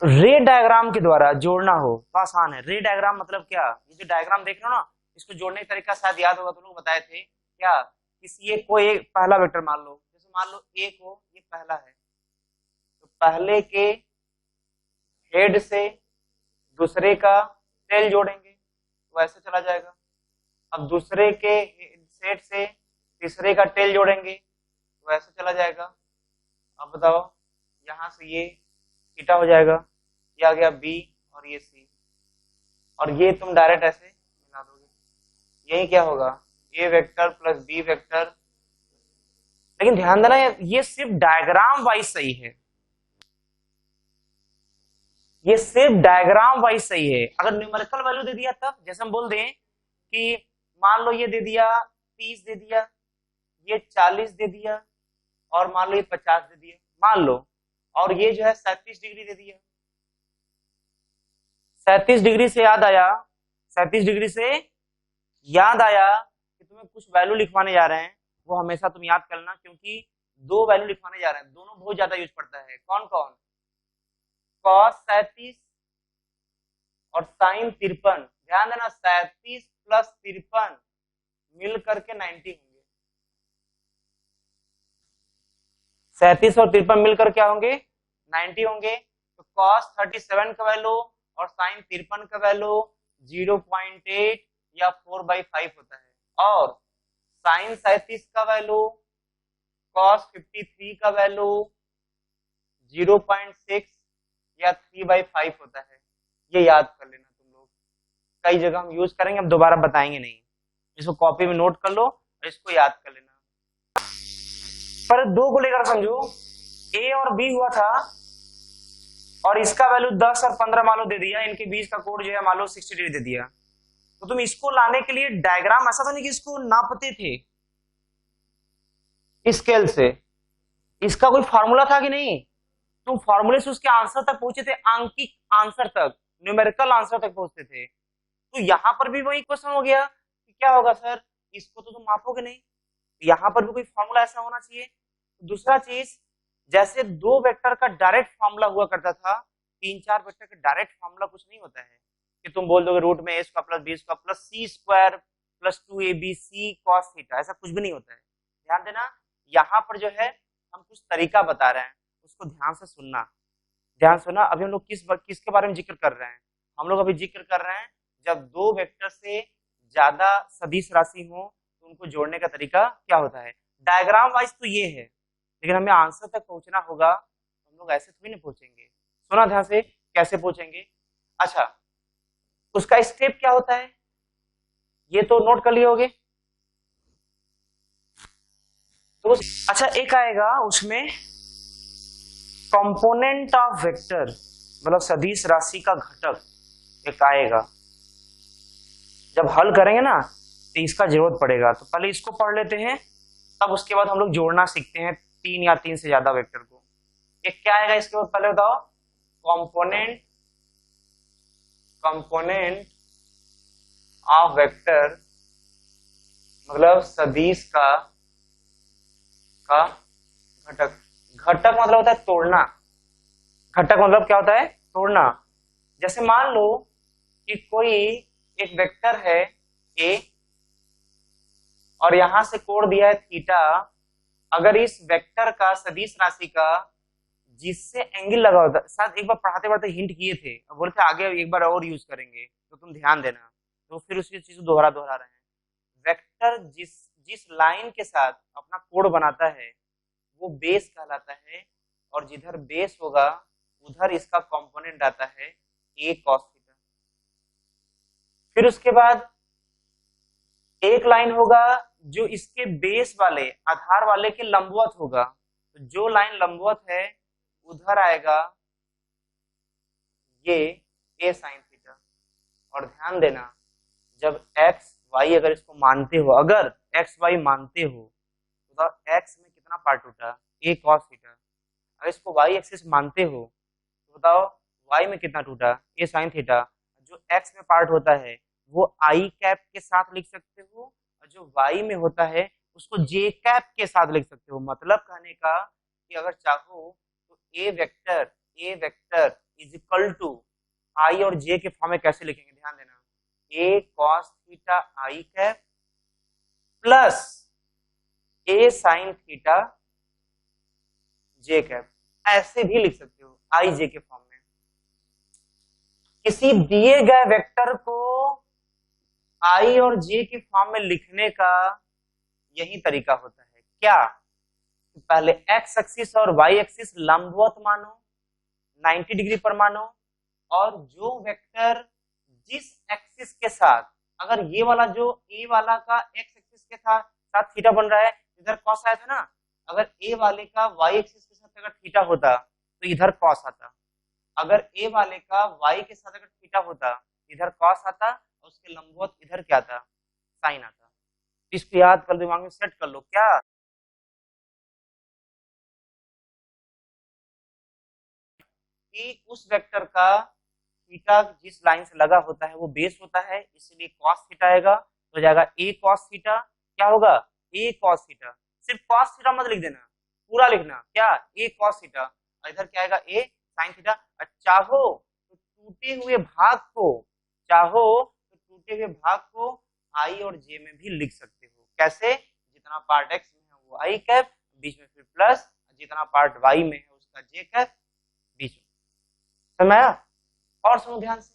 रे डायग्राम के द्वारा जोड़ना हो तो आसान है। रे डायग्राम मतलब क्या, ये जो डायग्राम देख रहे हो ना, इसको जोड़ने का तरीका शायद याद होगा, तुम लोग बताए थे क्या, किसी एक को एक पहला वेक्टर मान लो, जैसे मान लो ए को ये पहला है, तो पहले के हेड से दूसरे का टेल जोड़ेंगे तो ऐसे चला जाएगा, अब दूसरे के हेड से तीसरे का टेल जोड़ेंगे तो ऐसे चला जाएगा। अब बताओ यहां से ये थीटा हो जाएगा, ये आ गया बी और ये सी, और ये तुम डायरेक्ट ऐसे मिला दोगे, यही क्या होगा, ए वेक्टर प्लस बी वेक्टर। लेकिन ध्यान देना ये सिर्फ डायग्राम वाइज सही है, ये सिर्फ डायग्राम वाइज सही है। अगर न्यूमेरिकल वैल्यू दे दिया तब जैसे हम बोल दें कि मान लो ये दे दिया 30 दे दिया, ये 40 दे दिया, और मान लो ये 50 दे दिया, मान लो, और ये जो है 37 डिग्री दे दिया। 37 डिग्री से याद आया, 37 डिग्री से याद आया कि तुम्हें कुछ वैल्यू लिखवाने जा रहे हैं, वो हमेशा तुम याद करना, क्योंकि दो वैल्यू लिखवाने जा रहे हैं, दोनों बहुत ज्यादा यूज पड़ता है। कौन कौन? cos 37 और sin 53। ध्यान देना, 37 प्लस 53 मिल करके 90 होंगे। 37 और 53 मिलकर क्या होंगे? 90 होंगे। तो cos 37 का वैल्यू और sin 53 का वैल्यू 0.8 या 4/5 होता है, और sin 37 का वैल्यू cos 53 का वैल्यू 0.6 या 3/5 होता है। ये याद कर लेना तुम लोग, कई जगह हम यूज करेंगे, हम दोबारा बताएंगे नहीं। इसको कॉपी में नोट कर लो और इसको याद कर लेना। पर दो को लेकर समझो, ए और बी हुआ था, और इसका वैल्यू 10 और 15 मान लो दे दिया, इनके बीच का कोण जो है मान लो 60 डिग्री दे दिया। तो तुम इसको लाने के लिए डायग्राम, ऐसा था नहीं कि इसको नापते थे स्केल से, इसका कोई फॉर्मूला था कि नहीं? तुम फॉर्मूले से उसके आंसर तक पहुंचे थे, आंकिक आंसर तक, न्यूमेरिकल आंसर तक पहुंचते थे। तो यहां पर भी वही क्वेश्चन हो गया कि क्या होगा सर, इसको तो तुम मापोगे नहीं, यहां पर भी कोई फॉर्मूला ऐसा होना चाहिए। दूसरा चीज, जैसे दो वेक्टर का डायरेक्ट फॉर्मूला हुआ करता था, 3-4 वेक्टर का डायरेक्ट फॉर्मूला कुछ नहीं होता है कि तुम बोल दोगे रूट में a square plus b square plus c square plus 2abc cos theta, ऐसा कुछ भी नहीं होता है। ध्यान देना, यहाँ पर जो है हम कुछ तरीका बता रहे हैं, उसको ध्यान से सुनना, ध्यान सुनना। अभी हम लोग किसके बारे में जिक्र कर रहे हैं? हम लोग अभी जिक्र कर रहे हैं जब दो वेक्टर से ज्यादा सदिश राशि हो तो उनको जोड़ने का तरीका क्या होता है। डायग्राम वाइज तो ये है, लेकिन हमें आंसर तक पहुंचना होगा, हम लोग ऐसे थोड़ी ना पहुंचेंगे। सुना ध्यान से, कैसे पहुंचेंगे? अच्छा, उसका स्टेप क्या होता है ये तो नोट कर लिए होगे। तो अच्छा, एक आएगा उसमें कंपोनेंट ऑफ वेक्टर, मतलब सदिश राशि का घटक एक आएगा। जब हल करेंगे ना तो इसका जरूरत पड़ेगा, तो पहले इसको पढ़ लेते हैं, तब उसके बाद हम लोग जोड़ना सीखते हैं 3 या 3 से ज्यादा वेक्टर को। एक क्या आएगा इसके बाद पहले बताओ? कंपोनेंट ऑफ वेक्टर, मतलब सदिश का घटक। घटक मतलब होता है तोड़ना, घटक मतलब क्या होता है? तोड़ना। जैसे मान लो कि कोई एक वेक्टर है a, और यहां से कोण दिया है थीटा। अगर इस वेक्टर का सदिश राशि का जिससे एंगल लगा होता है, शायद एक बार पढ़ाते पढ़ाते हिंट किए थे, बोले थे आगे एक बार और यूज करेंगे, तो तुम ध्यान देना, तो फिर उसी चीज को दोहरा रहे हैं। वेक्टर जिस लाइन के साथ अपना कोण बनाता है वो बेस कहलाता है, और जिधर बेस होगा उधर इसका कंपोनेंट आता है a cos थीटा। फिर उसके बाद एक लाइन होगा जो इसके बेस वाले, आधार वाले के लंबवत होगा, तो जो लाइन लंबवत है उधर आएगा ये a sin थीटा। और ध्यान देना, जब x y अगर इसको मानते हो, अगर x y मानते हो तो x में कितना पार्ट टूटा? a cos theta. अगर इसको y एक्सिस मानते हो तो बताओ y में कितना टूटा? a sin theta. जो x में पार्ट होता है वो i कैप के साथ लिख सकते हो, और जो y में होता है उसको j कैप के साथ लिख सकते हो। मतलब कहने का कि अगर चाहो तो a vector is equal to i और j के फॉर्म में कैसे लिखेंगे? ध्यान देना, a cos थीटा i cap plus a sin थीटा j कैप, ऐसे भी लिख सकते हो i j के फॉर्म में। किसी दिए गए वेक्टर को i और j के फॉर्म में लिखने का यही तरीका होता है। क्या? पहले x एक्सिस और y एक्सिस लंबवत मानो, 90 डिग्री पर मानो, और जो वेक्टर जिस एक्सिस के साथ, अगर ये वाला जो a वाला का x एक्सिस के साथ थीटा बन रहा है, इधर cos आया था ना, अगर a वाले का y एक्सिस के साथ अगर थीटा होता तो इधर cos आता, अगर a वाले का y के साथ अगर थीटा होता इधर cos आता, और उसके लंबवत इधर क्या था? साइन आता। इसको याद कर लो, दिमाग में सेट कर लो क्या, कि उस वेक्टर का थीटा जिस लाइन से लगा होता है वो बेस होता है, इसलिए कॉस थीटा आएगा, तो हो जाएगा ए कॉस थीटा। क्या होगा, ए कॉस थीटा। सिर्फ कॉस थीटा मत लिख देना, पूरा लिखना क्या, ए कॉस थीटा। और इधर क्या आएगा, ए साइन थीटा। चाहो तो टूटे हुए भाग को, चाहो तो टूटे हुए भाग को आई और जे में भी लिख सकते हो। कैसे, जितना पार्ट एक्स में है वो आई कैप, बीच में फिर प्लस, जितना पार्ट वाई में है उसका जे कैप बीच में। समझ आया? और सुनो ध्यान से,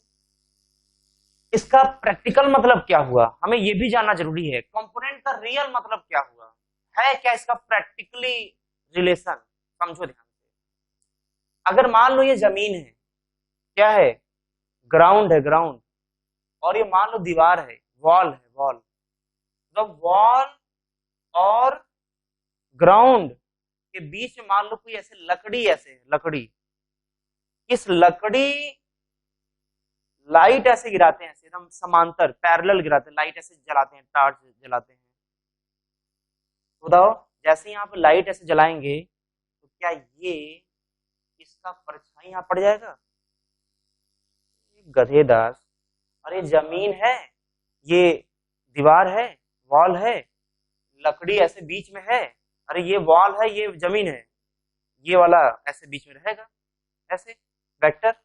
इसका प्रैक्टिकल मतलब क्या हुआ, हमें यह भी जानना जरूरी है। कंपोनेंट का रियल मतलब क्या हुआ है, क्या इसका प्रैक्टिकली रिलेशन, समझो ध्यान से। अगर मान लो ये जमीन है, क्या है, ग्राउंड है, ग्राउंड, और ये मान लो दीवार है, वॉल है, वॉल। तो वॉल और ग्राउंड के बीच में मान लो कोई ऐसे लकड़ी, ऐसे लकड़ी, इस लकड़ी लाइट ऐसे गिराते हैं, ऐसे एकदम समांतर पैरेलल गिराते हैं, लाइट ऐसे जलाते हैं, टार्च जलाते हैं। तो बताओ, जैसे यहाँ पे लाइट ऐसे जलाएंगे तो क्या ये इसका परछाई यहाँ पड़ जाएगा? गधेदास, अरे जमीन है, ये दीवार है, वॉल है, लकड़ी ऐसे बीच में है, अरे ये वॉल है, ये जमीन है, ये वाला ऐसे बीच में रहेगा, ऐसे वेक्टर।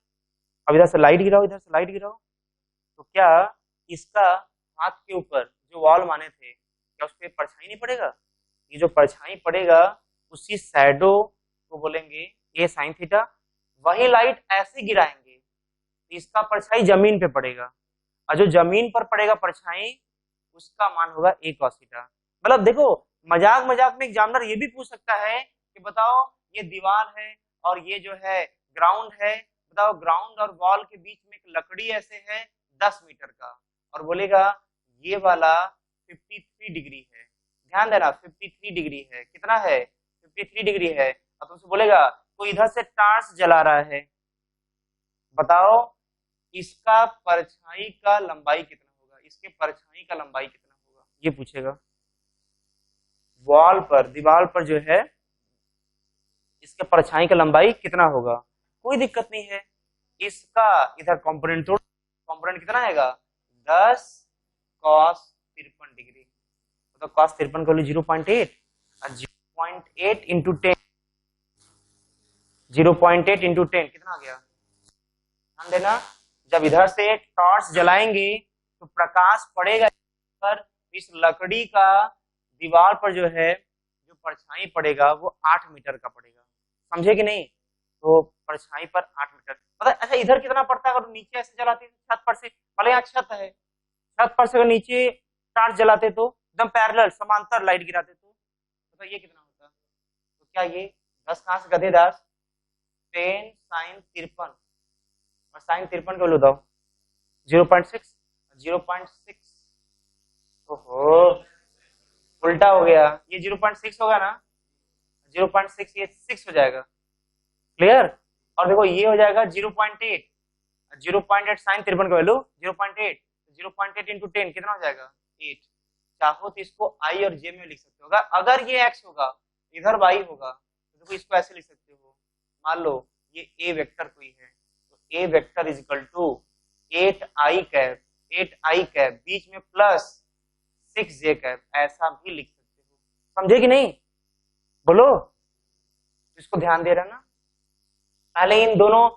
अब इधर से लाइट गिराओ, इधर से लाइट गिराओ, तो क्या इसका हाथ के ऊपर जो वॉल माने थे, क्या उस पर परछाई नहीं पड़ेगा? ये जो परछाई पड़ेगा उसी शैडो को बोलेंगे ए साइन थीटा। वही लाइट ऐसे गिराएंगे तो इसका परछाई जमीन पे पड़ेगा, और जो जमीन पर पड़ेगा परछाई उसका मान होगा ए कॉस थीटा। मतलब देखो, मजाक मजाक में एग्जामिनर ये भी पूछ सकता है कि बताओ ये दीवार है और ये जो है ग्राउंड है, बताओ ग्राउंड और वॉल के बीच में एक लकड़ी ऐसे है 10 मीटर का, और बोलेगा ये वाला 53 डिग्री है। ध्यान देना, 53 डिग्री है, कितना है, 53 डिग्री है। और तुमसे बोलेगा कोई इधर से टार्च जला रहा है, बताओ इसका परछाई का लंबाई कितना होगा, इसके परछाई का लंबाई कितना होगा, ये पूछेगा। वॉल पर, दीवार पर जो है इसके परछाई का लंबाई कितना होगा, कोई दिक्कत नहीं है। इसका इधर कंपोनेंट तोड़, कंपोनेंट कितना आएगा, 10 cos 53 डिग्री, तो cos 53 को 0.8, और 0.8 इंटू 10, 0.8 इंटू 10 कितना आ गया। ध्यान देना, जब इधर से टॉर्च जलाएंगे तो प्रकाश पड़ेगा पर, इस लकड़ी का दीवार पर जो है जो परछाई पड़ेगा वो 8 मीटर का पड़ेगा, समझे कि नहीं। तो परछाई पर 8 मीटर, मतलब अच्छा इधर कितना पड़ता है, अगर नीचे ऐसे जलाते छत पर से, भले यहाँ छत है, छत पर से अगर नीचे टार्च जलाते तो एकदम पैरेलल समांतर लाइट गिराते तो ये कितना होता, तो क्या ये 10 कहां से गधेदास, 10 साइन 53, और साइन 53 का वैल्यू दाओ 0.6, 0.6, ओहो उल्टा हो गया, ये 0.6 होगा ना, 0.6 ये 6 हो जाएगा, क्लियर। और देखो ये हो जाएगा 0.8, 0.8 साइन 53 का वैल्यू 0.8, 0.8 इंटू 10 कितना हो जाएगा 8। चाहो तो इसको आई और जे में लिख सकते हो, अगर ये एक्स होगा इधर वाई होगा तो देखो इसको ऐसे लिख सकते हो, मान लो ये ए वेक्टर कोई है, तो a vector is equal to 8i cap, 8i cap बीच में प्लस 6j कैप, ऐसा भी लिख सकते हो, समझे कि नहीं, बोलो। इसको ध्यान दे रहा ना, पहले इन दोनों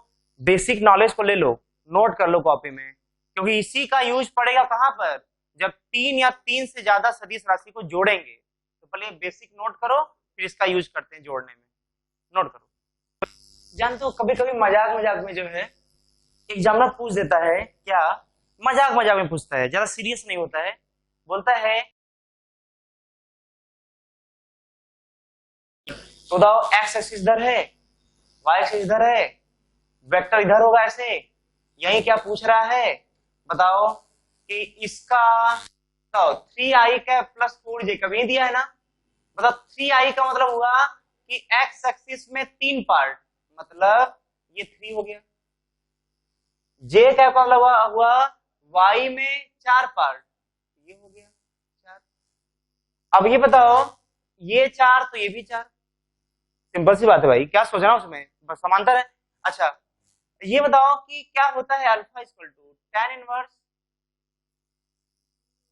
बेसिक नॉलेज को ले लो, नोट कर लो कॉपी में, क्योंकि इसी का यूज पड़ेगा कहां पर, जब 3 या 3 से ज्यादा सदिश राशि को जोड़ेंगे। तो पहले बेसिक नोट करो, फिर इसका यूज करते हैं जोड़ने में, नोट करो। जानते हो कभी कभी मजाक मजाक में जो है एग्जामिनर पूछ देता है, क्या मजाक मजाक में पूछता है, ज्यादा सीरियस नहीं होता है, बोलता है तो बताओ एक्स एक्सिस इधर है, वाई एक्सिस इधर है, वेक्टर इधर होगा ऐसे, यही क्या पूछ रहा है, बताओ कि इसका 3i का प्लस 4j कभी दिया है ना, मतलब 3i का मतलब हुआ कि एक्स एक्सिस में 3 पार्ट, मतलब ये 3 हो गया, j का मतलब हुआ y में 4 पार्ट, ये हो गया, अब ये बताओ, ये 4 तो ये भी 4। सिंपल सी बात है भाई, क्या सोचना उसमें, बस समांतर है। अच्छा, ये बताओ कि क्या होता है alpha equal to tan inverse,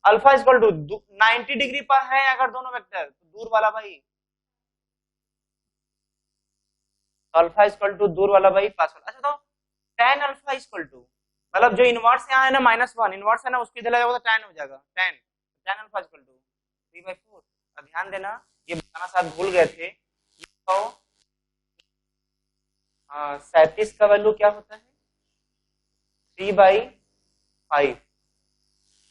alpha equal to 90 degree पर है अगर दोनों वेक्टर, तो दूर वाला भाई, तो अल्फा इक्वल टू दूर वाला भाई पास वाला। अच्छा, तो tan अल्फा इक्वल टू, मतलब जो इनवर्स यहाँ है ना -1 इनवर्स है ना, उसको इधर ले जाओगे तो tan हो जाएगा, tan अल्फा इक्वल टू 3/4। अब ध्यान देना, ये बताना शायद भूल गए थे, ये बताओ 37 का वैल्यू क्या होता है, 3/5।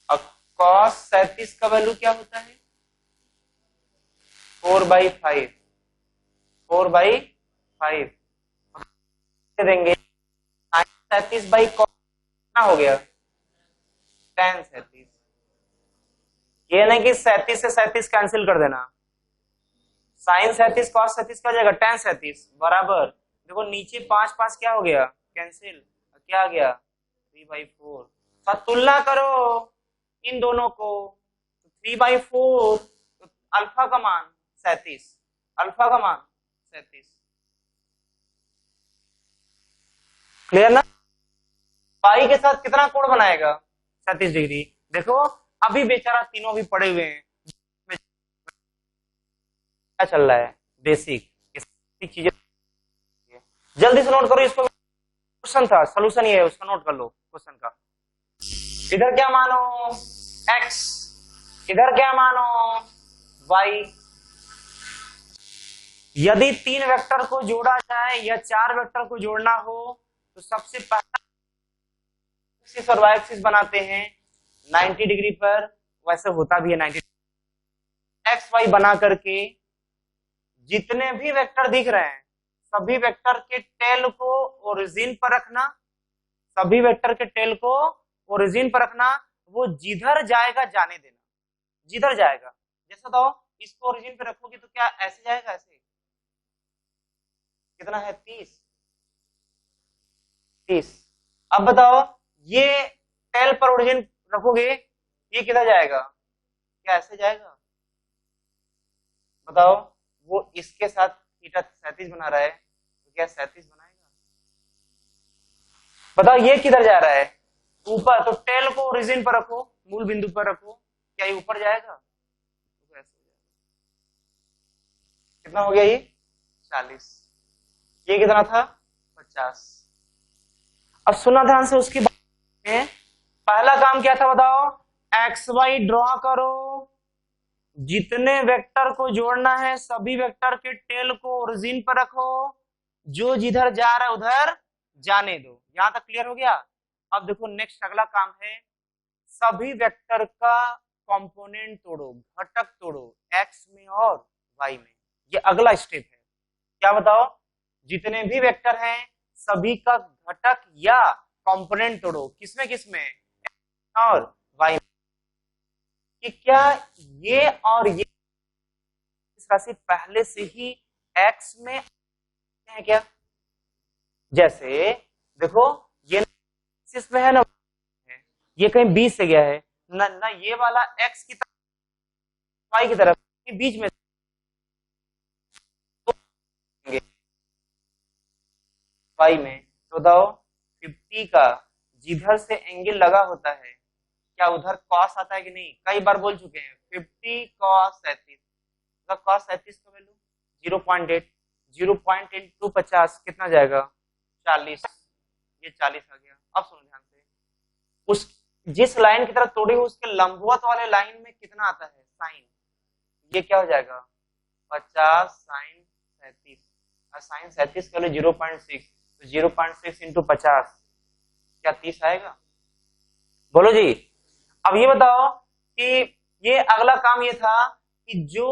अब cos 37 का वैल्यू क्या होता है, 4/5, 4/5 देंगे। 37/cos कितना हो गया, tan 37। ये नहीं कि 37 से 37 कैंसिल कर देना, sin 37 cos 37 क्या हो जाएगा, tan 37 बराबर, देखो नीचे 5 5 क्या हो गया कैंसिल, क्या आ गया 3/4। सब तुलना करो इन दोनों को, 3/4 तो अल्फा का मान 37, अल्फा का मान 37, क्लियर ना। पाई के साथ कितना कोण बनाएगा 37 डिग्री। देखो अभी बेचारा तीनों भी पड़े हुए हैं, क्या चल रहा है, बेसिक चीजें। जल्दी से नोट करो इसको, क्वेश्चन था, सोल्यूशन ये है, उसका नोट कर लो क्वेश्चन का। इधर क्या मानो x, इधर क्या मानो y। यदि 3 वेक्टर को जोड़ा जाए या 4 वेक्टर को जोड़ना हो तो सबसे पहले एक्सिस और वाई एक्सिस बनाते हैं 90 डिग्री पर, वैसे होता भी है 90। एक्स वाई बना करके जितने भी वेक्टर दिख रहे हैं सभी वेक्टर के टेल को ओरिजिन पर रखना, सभी वेक्टर के टेल को ओरिजिन पर रखना, वो जिधर जाएगा जाने देना, जिधर जाएगा। जैसा तो इसको ओरिजिन पे रखोगे तो क्या ऐसे जाएगा, ऐसे कितना है 30। अब बताओ ये टेल पर ओरिजिन रखोगे ये किधर जाएगा, क्या ऐसे जाएगा, बताओ। वो इसके साथ थीटा 37 बना रहा है तो क्या 37 बनाएगा, बताओ। ये किधर जा रहा है ऊपर, तो टेल को ओरिजिन पर रखो, मूल बिंदु पर रखो, क्या ये ऊपर जाएगा, तो ऐसे हो जाएगा। कितना हो गया ये 40, ये कितना था 50। अब सुना ध्यान से, उसके बाद में पहला काम क्या था बताओ, एक्स वाई ड्रॉ करो, जितने वेक्टर को जोड़ना है सभी वेक्टर के टेल को ओरिजिन पर रखो, जो जिधर जा रहा है उधर जाने दो। यहां तक क्लियर हो गया। अब देखो नेक्स्ट अगला काम है, सभी वेक्टर का कंपोनेंट तोड़ो, घटक तोड़ो, एक्स में और वाई में। ये अगला स्टेप है। क्या बताओ, जितने भी वेक्टर हैं सभी का घटक या कंपोनेंट तोड़ो, किसमें किसमें, और वाई में। कि क्या ये और ये इस राशि पहले से ही एक्स में है क्या, जैसे देखो ये में है ना, ये कहीं बीच से गया है ना, ना ये वाला एक्स की तरफ वाई की तरफ, बीच में वाई में। तो बताओ 50 का जिधर से एंगल लगा होता है क्या उधर कॉस आता है कि नहीं, कई बार बोल चुके हैं 50 cos 37, cos 37 का वैल्यू 0.8, 0.8 इंटू 50 कितना जाएगा 40, ये 40 आ गया। अब सुनो ध्यान से, उस जिस लाइन की तरफ तोड़ी उसके लंबवत वाले लाइन में कितना आता है साइन, ये क्या हो जाएगा 50 साइन 37, और साइन 37 का वैल्यू 0.6, तो 0.6 इंटू 50 क्या 30 आएगा, बोलो जी। अब ये बताओ कि ये अगला काम ये था कि जो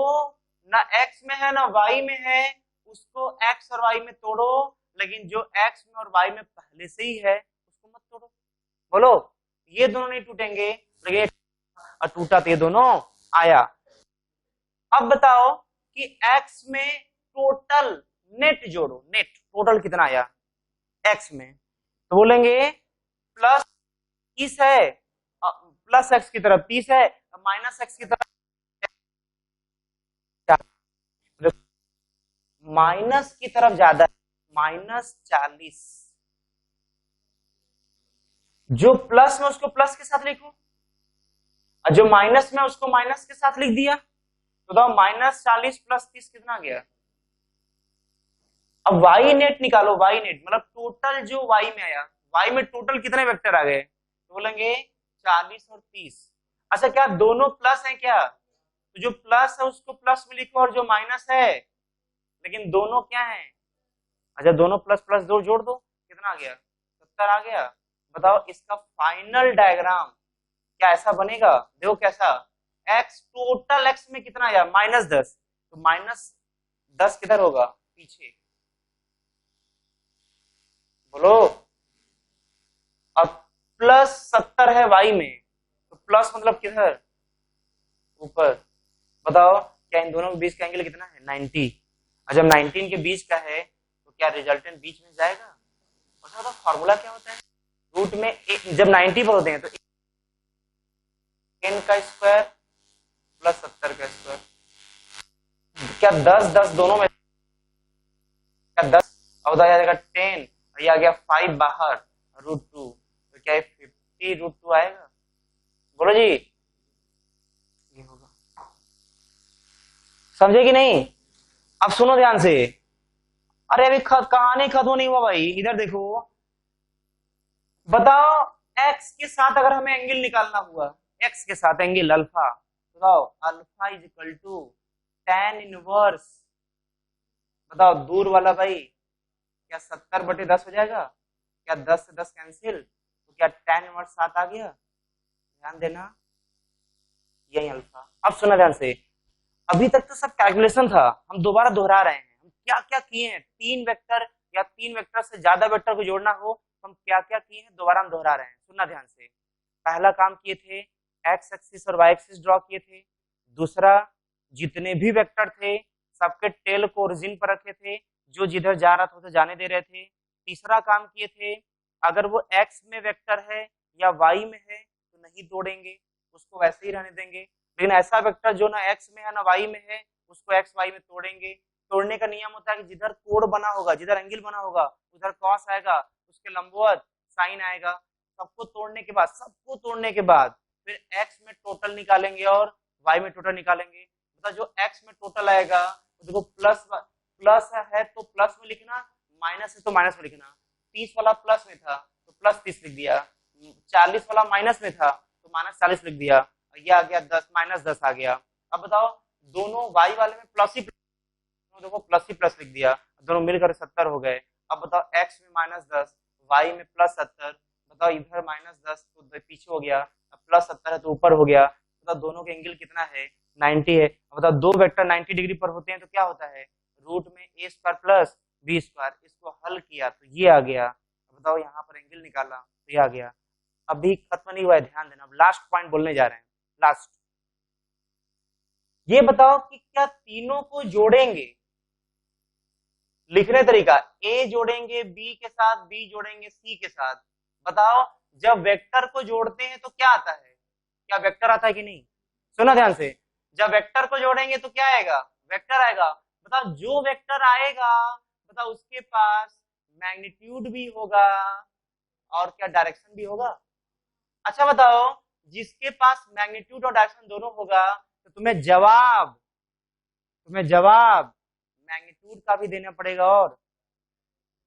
ना x में है ना y में है उसको x और y में तोड़ो, लेकिन जो x में और y में पहले से ही है उसको मत तोड़ो। बोलो, ये दोनों नहीं टूटेंगे, लेकिन टूटा तो ये दोनों आया। अब बताओ कि x में टोटल नेट जोड़ो, नेट टोटल कितना आया x में, तो बोलेंगे प्लस 30 है, प्लस एक्स की तरफ 30 है, माइनस एक्स की तरफ माइनस की तरफ ज्यादा है, -40। जो प्लस में उसको प्लस के साथ लिखो, और जो माइनस में उसको माइनस के साथ लिख दिया, तो -40 + 30 कितना गया। अब वाई नेट निकालो, वाई नेट मतलब टोटल जो वाई में आया, वाई में टोटल कितने वेक्टर आ गए, तो बोलेंगे 40 और 30। अच्छा क्या दोनों प्लस है क्या, तो जो प्लस है उसको प्लस में लिखो और जो माइनस है, लेकिन दोनों क्या है, अच्छा दोनों प्लस प्लस दो जोड़ दो, कितना आ गया 70 आ गया। बताओ इसका फाइनल डायग्राम क्या ऐसा बनेगा, देखो कैसा, एक्स टोटल एक्स में कितना आया -10, तो -10 किधर होगा पीछे, बोलो। अब +70 है वाई में, तो प्लस मतलब किधर ऊपर। बताओ क्या इन दोनों के बीच का एंगल कितना है 90, और जब 19 के बीच का है तो क्या रिजल्टेंट बीच में जाएगा। और फॉर्मूला क्या होता है, रूट में जब 90 पर होते हैं तो n का स्क्वायर + 70 का स्क्वायर, क्या 10 दोनों में, क्या 10 और आ जाएगा 10, और ये आ गया 5 बाहर √2, तो क्या 50 √2 आएगा, बोलो जी। ये होगा, समझे कि नहीं। अब सुनो ध्यान से, अरे अभी कहानी खत्म नहीं हुआ भाई, इधर देखो। बताओ x के साथ अगर हमें एंगल निकालना हुआ, x के साथ एंगल अल्फा, बताओ अल्फा = tan इनवर्स, बताओ दूर वाला भाई, क्या 70/10 हो जाएगा, क्या 10 से 10 कैंसिल, तो क्या tan इनवर्स 7 आ गया, ध्यान देना यही अल्फा। अब सुना ध्यान से, अभी तक तो सब कैलकुलेशन था, हम दोबारा दोहरा रहे हैं, हम क्या क्या किए हैं, 3 वेक्टर या 3 वेक्टर से ज्यादा वेक्टर को जोड़ना हो तो हम क्या क्या किए हैं, दोबारा हम दोहरा रहे हैं, सुनना ध्यान से। पहला काम किए थे एक्स एक्सिस और वाई एक्सिस ड्रॉ किए थे, दूसरा जितने भी वेक्टर थे सबके टेल को ओरिजिन पर रखे थे, जो जिधर जा रहा था उसे जाने दे रहे थे। तीसरा काम किए थे अगर वो एक्स में वेक्टर है या वाई में है तो नहीं तोड़ेंगे, उसको वैसे ही रहने देंगे, लेकिन ऐसा वेक्टर जो ना एक्स में है ना वाई में है उसको एक्स वाई में तोड़ेंगे। तोड़ने का नियम होता है कि जिधर कोण बना होगा, जिधर एंगल बना होगा उधर कॉस आएगा, उसके लंबवत साइन आएगा। सबको तोड़ने के बाद फिर एक्स में टोटल निकालेंगे और वाई में टोटल निकालेंगे। मतलब जो एक्स में टोटल आएगा देखो, प्लस है तो प्लस में लिखना, माइनस है तो माइनस में लिखना। 30 वाला प्लस में था तो +30 लिख दिया, 40 वाला माइनस में था तो -40 लिख दिया, ये आ गया 10, -10 आ गया। अब बताओ दोनों वाई वाले में प्लस ही देखो प्लस ही प्लस लिख दिया, दोनों मिलकर 70 हो गए। अब बताओ एक्स में -10, वाई में +70, बताओ इधर -10 तो पीछे हो गया, अब +70 है तो ऊपर हो गया। बताओ दोनों के एंगल कितना है 90 है। अब बताओ दो वेक्टर 90 डिग्री पर होते हैं तो क्या होता है, रूट में a² + b², इसको हल किया तो ये आ गया। बताओ यहाँ पर एंगल निकाला तो ये आ गया। अभी खत्म नहीं हुआ है, ध्यान देना, अब लास्ट पॉइंट बोलने जा रहे हैं, लास्ट। ये बताओ कि क्या तीनों को जोड़ेंगे, लिखने तरीका a जोड़ेंगे b के साथ, b जोड़ेंगे c के साथ। बताओ जब वेक्टर को जोड़ते हैं तो क्या आता है, क्या वेक्टर आता है कि नहीं, सुना ध्यान से। जब वेक्टर को जोड़ेंगे तो क्या आएगा, वेक्टर आएगा। बताओ जो वेक्टर आएगा बताओ उसके पास मैग्नीट्यूड भी होगा और क्या डायरेक्शन भी होगा। अच्छा बताओ जिसके पास मैग्नीट्यूड और डायरेक्शन दोनों होगा तो तुम्हें जवाब मैग्नीट्यूड का भी देना पड़ेगा, और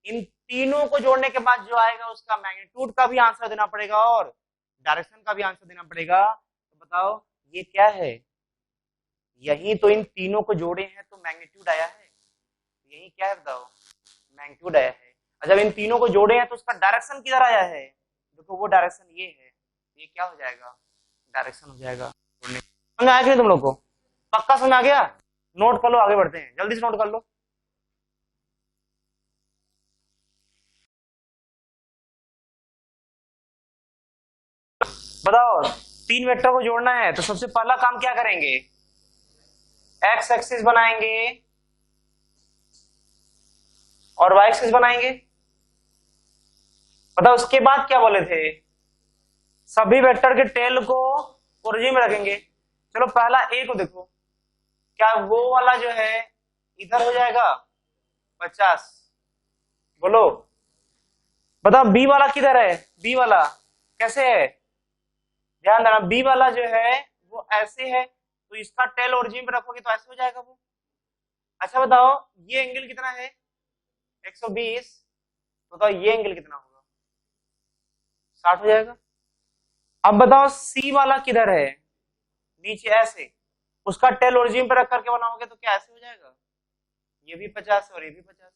इन तीनों को जोड़ने के बाद जो आएगा उसका मैग्नीट्यूड का भी आंसर देना पड़ेगा और डायरेक्शन का भी आंसर देना पड़ेगा। तो बताओ ये क्या है, यही तो इन तीनों को जोड़े हैं तो मैग्नीट्यूड आया है, यही क्या है बताओ, मैग्नीट्यूड आया है। और जब इन तीनों को जोड़े हैं तो उसका डायरेक्शन किधर आया है, देखो वो डायरेक्शन ये है, ये क्या हो जाएगा, डायरेक्शन हो जाएगा। समझ आया कि तुम लोग को, पक्का समझ आ गया। नोट कर लो, आगे बढ़ते हैं, जल्दी से नोट कर लो। बताओ 3 वेक्टर को जोड़ना है तो सबसे पहला काम क्या करेंगे, एक्स एक्सिस बनाएंगे और वाई एक्सिस बनाएंगे। बताओ उसके बाद क्या बोले थे, सभी वेक्टर के टेल को ओरिजिन में रखेंगे। चलो पहला ए को देखो, क्या वो वाला जो है इधर हो जाएगा, 50। बोलो, बताओ बी वाला किधर है? बी वाला कैसे है? ध्यान देना, बी वाला जो है वो ऐसे है, तो इसका टेल ओरिजिन पे रखोगे तो ऐसे हो जाएगा वो। अच्छा बताओ, ये एंगल कितना है? 120। तो बताओ ये एंगल कितना होगा? 60 हो जाएगा। अब बताओ सी वाला किधर है? नीचे ऐसे, उसका टेल ओरिजिन पे रख करके बनाओगे तो क्या ऐसे हो जाएगा? ये भी 50 है और ये भी 50 है।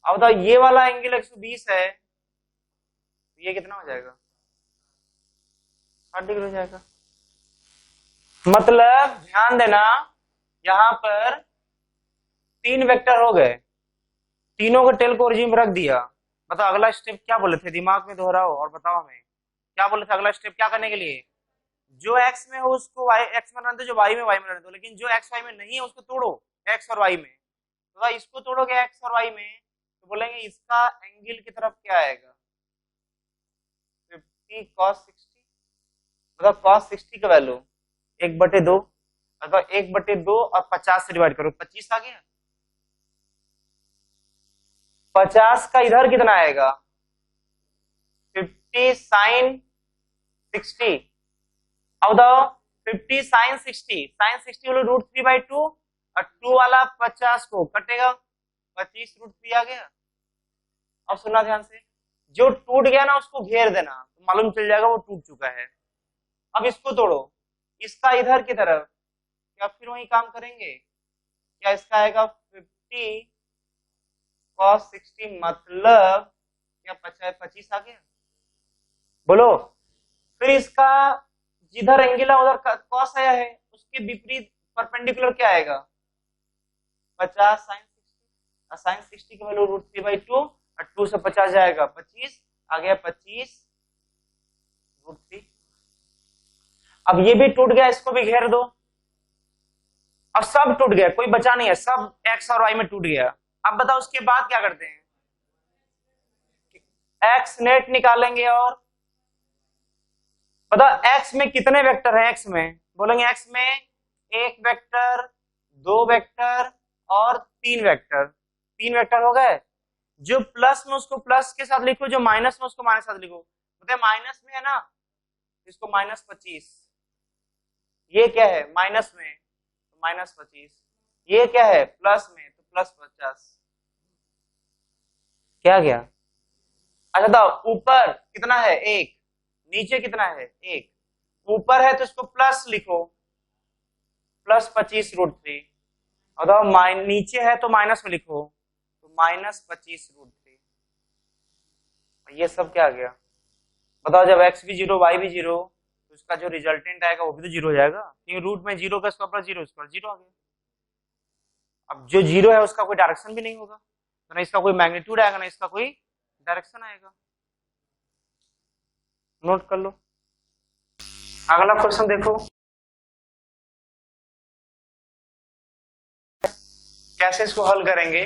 अब बताओ ये वाला एंगल 120 है, तो ये कितना हो जाएगा? 60 डिग्री हो जाएगा। मतलब ध्यान देना, यहां पर 3 वेक्टर हो गए, तीनों के टेल को ओरिजिन में रख दिया। बताओ अगला स्टेप क्या बोले थे? दिमाग में दोहराओ और बताओ हमें क्या बोले थे। अगला स्टेप क्या करने के लिए? जो एक्स में हो उसको वाई एक्स में रहने दो, जो वाई में रहने दो, लेकिन जो एक्स वाई में नहीं है उसको तोड़ो एक्स और वाई में। तो इसको तोड़ोगे एक्स और वाई में तो बोलेंगे इसका एंगल की तरफ क्या आएगा? 50 cos 60। मतलब cos 60 का वैल्यू 1/2, अगर 1/2 और 50 से डिवाइड करो 25 आ गया। 50 का इधर कितना आएगा? 50 sin 60। अब बताओ 50 sin 60, sin 60 बोलो √3/2 और 2 वाला 50 को कटेगा, 25 √3 आ गया। अब सुनना ध्यान से, जो टूट गया ना उसको घेर देना तो मालूम चल जाएगा वो टूट चुका है। अब इसको तोड़ो, इसका इधर की तरफ, क्या फिर वही काम करेंगे? क्या इसका आएगा 50 cos 60 मतलब क्या 25 आ गया? बोलो, फिर इसका जिधर एंगल है उधर कॉस आया है, उसके विपरीत परपेंडिकुलर क्या आएगा? 50 sin 60। sin 60 की वैल्यू √3/2 और 2 से 50 जाएगा 25 आ गया, 25 √3। अब ये भी टूट गया, इसको भी घेर दो। अब सब टूट गया, कोई बचा नहीं है, सब एक्स और वाई में टूट गया। अब बताओ उसके बाद क्या करते हैं? एक्स नेट निकालेंगे और बताओ एक्स में कितने वेक्टर हैं? एक्स में बोलेंगे एक्स में 1 वेक्टर, 2 वेक्टर और 3 वेक्टर। 3 वेक्टर हो गए। जो प्लस में उसको प्लस के साथ लिखो, जो माइनस में उसको माइनस के साथ लिखो। बताए माइनस में है ना, इसको -25। ये क्या है? माइनस में तो -25। ये क्या है? प्लस में तो +50। क्या गया? अच्छा तो ऊपर कितना है? 1। नीचे कितना है? 1। ऊपर है तो इसको प्लस लिखो, +25 √3। और नीचे है तो माइनस में लिखो, तो -25 √3। ये सब क्या आ गया? बताओ जब x भी 0 y भी 0 तो इसका जो रिजल्टेंट आएगा वो भी तो 0 हो जाएगा, क्योंकि रूट में 0 का स्क्वायर प्लस 0 स्क्वायर 0 आ गया। अब जो 0 है उसका कोई डायरेक्शन भी नहीं होगा, तो ना इसका कोई मैग्नीट्यूड आएगा ना इसका कोई डायरेक्शन आएगा। नोट कर लो। अगला क्वेश्चन देखो, कैसे इसको हल करेंगे।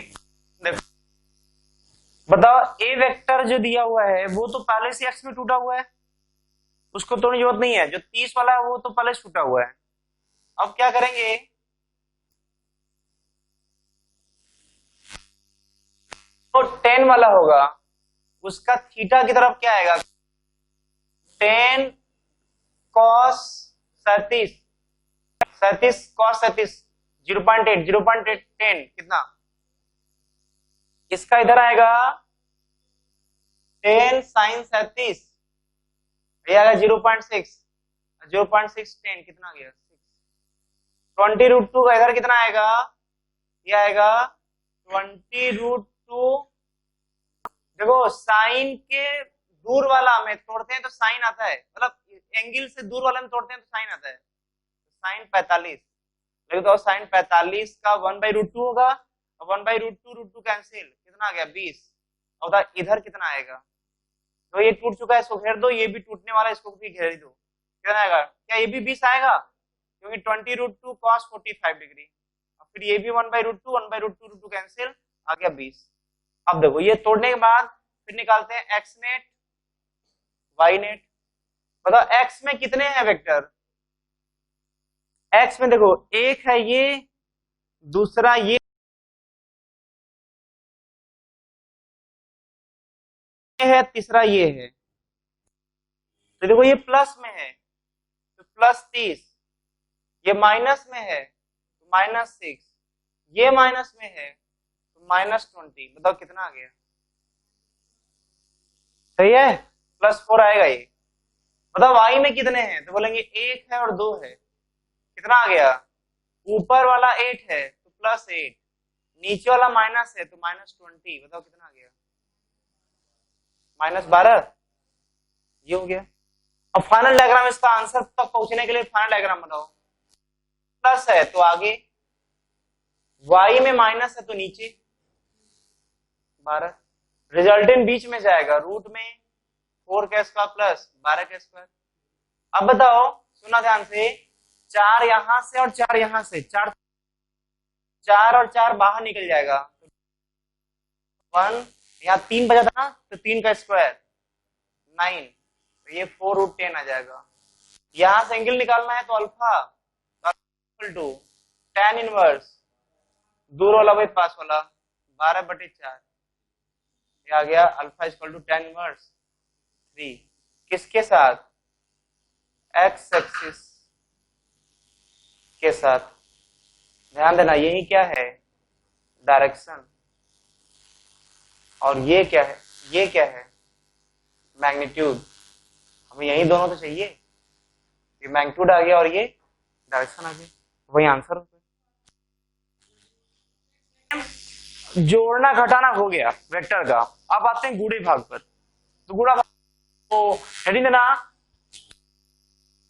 देखो बताओ ए वेक्टर जो दिया हुआ है वो तो पहले से एक्स में टूटा हुआ है, उसको तोड़ने की जरूरत नहीं है। जो 30 वाला है वो तो पहले से टूटा हुआ है। अब क्या करेंगे? तो 10 वाला होगा, उसका थीटा की तरफ क्या आएगा? 10 cos 37, 37 cos 37 0.8 0.8 10 कितना? इसका इधर आएगा 10 sin 37, ये आएगा 0.6 0.6 10 कितना गया? 20√2 का इधर कितना आएगा? ये आएगा 20√2। देखो साइन के दूर वाला में तोड़ते हैं तो साइन आता है, मतलब एंगल से दूर वाला में तोड़ते हैं तो साइन आता है, साइन 45। लेकिन तो साइन 45 का 1/√2 होगा, और 1/√2 √2 कैंसिल कितना आ गया? 20। और इधर कितना आएगा? तो ये टूट चुका है, इसको घेर दो, ये भी टूटने वाला है, इसको भी घेर दो। कितना आएगा? क्या ये भी 20 आएगा? क्योंकि 20√2 cos 45 डिग्री, और फिर ये भी 1/√2 1/√2 √2 कैंसिल आ गया 20। अब देखो ये तोड़ने के बाद फिर निकालते हैं एक्स नेट वाई नेट। बताओ एक्स में कितने हैं वेक्टर? एक्स में देखो एक है ये, दूसरा ये, है, तीसरा ये है। तो देखो ये प्लस में है तो +30, ये माइनस में है तो -6, ये माइनस में है तो -20। बताओ कितना आ गया? सही है, +4 आएगा ये। बताओ y में कितने हैं? तो बोलेंगे 1 है और 2 है। कितना आ गया? ऊपर वाला 8 है तो +8, नीचे वाला माइनस है तो -20। बताओ कितना आ गया? -12। ये हो गया। अब फाइनल डायग्राम, इसका आंसर तक पहुंचने के लिए फाइनल डायग्राम बनाओ। प्लस है तो आगे, y में माइनस है तो नीचे 12, रिजल्टेंट बीच में जाएगा, रूट में 4 का स्क्वायर प्लस 12 का स्क्वायर। अब बताओ, सुना ध्यान से, 4 यहां से और 4 यहां से, 4 और 4 बाहर निकल जाएगा, 1, यहाँ 3 बचा था ना, तो 3 का स्क्वायर 9, तो ये 4√10 आ जाएगा। यहां से एंगल निकालना है तो alpha equal to tan inverse दूर वाला वही पास वाला 12/4, ये आ गया alpha equal to tan inverse 3। किसके साथ? एक्स एक्सिस के साथ। ध्यान देना, यही क्या है? डायरेक्शन। और ये क्या है? ये क्या है? मैग्नीट्यूड। हमें यही दोनों तो चाहिए, ये मैग्नीट्यूड आ गया और ये डायरेक्शन आ गया, वही आंसर होगा। जोड़ना घटाना हो गया वेक्टर का। अब आते हैं गुणे भाग पर। तो गुणा भाग को हेडिंग देना,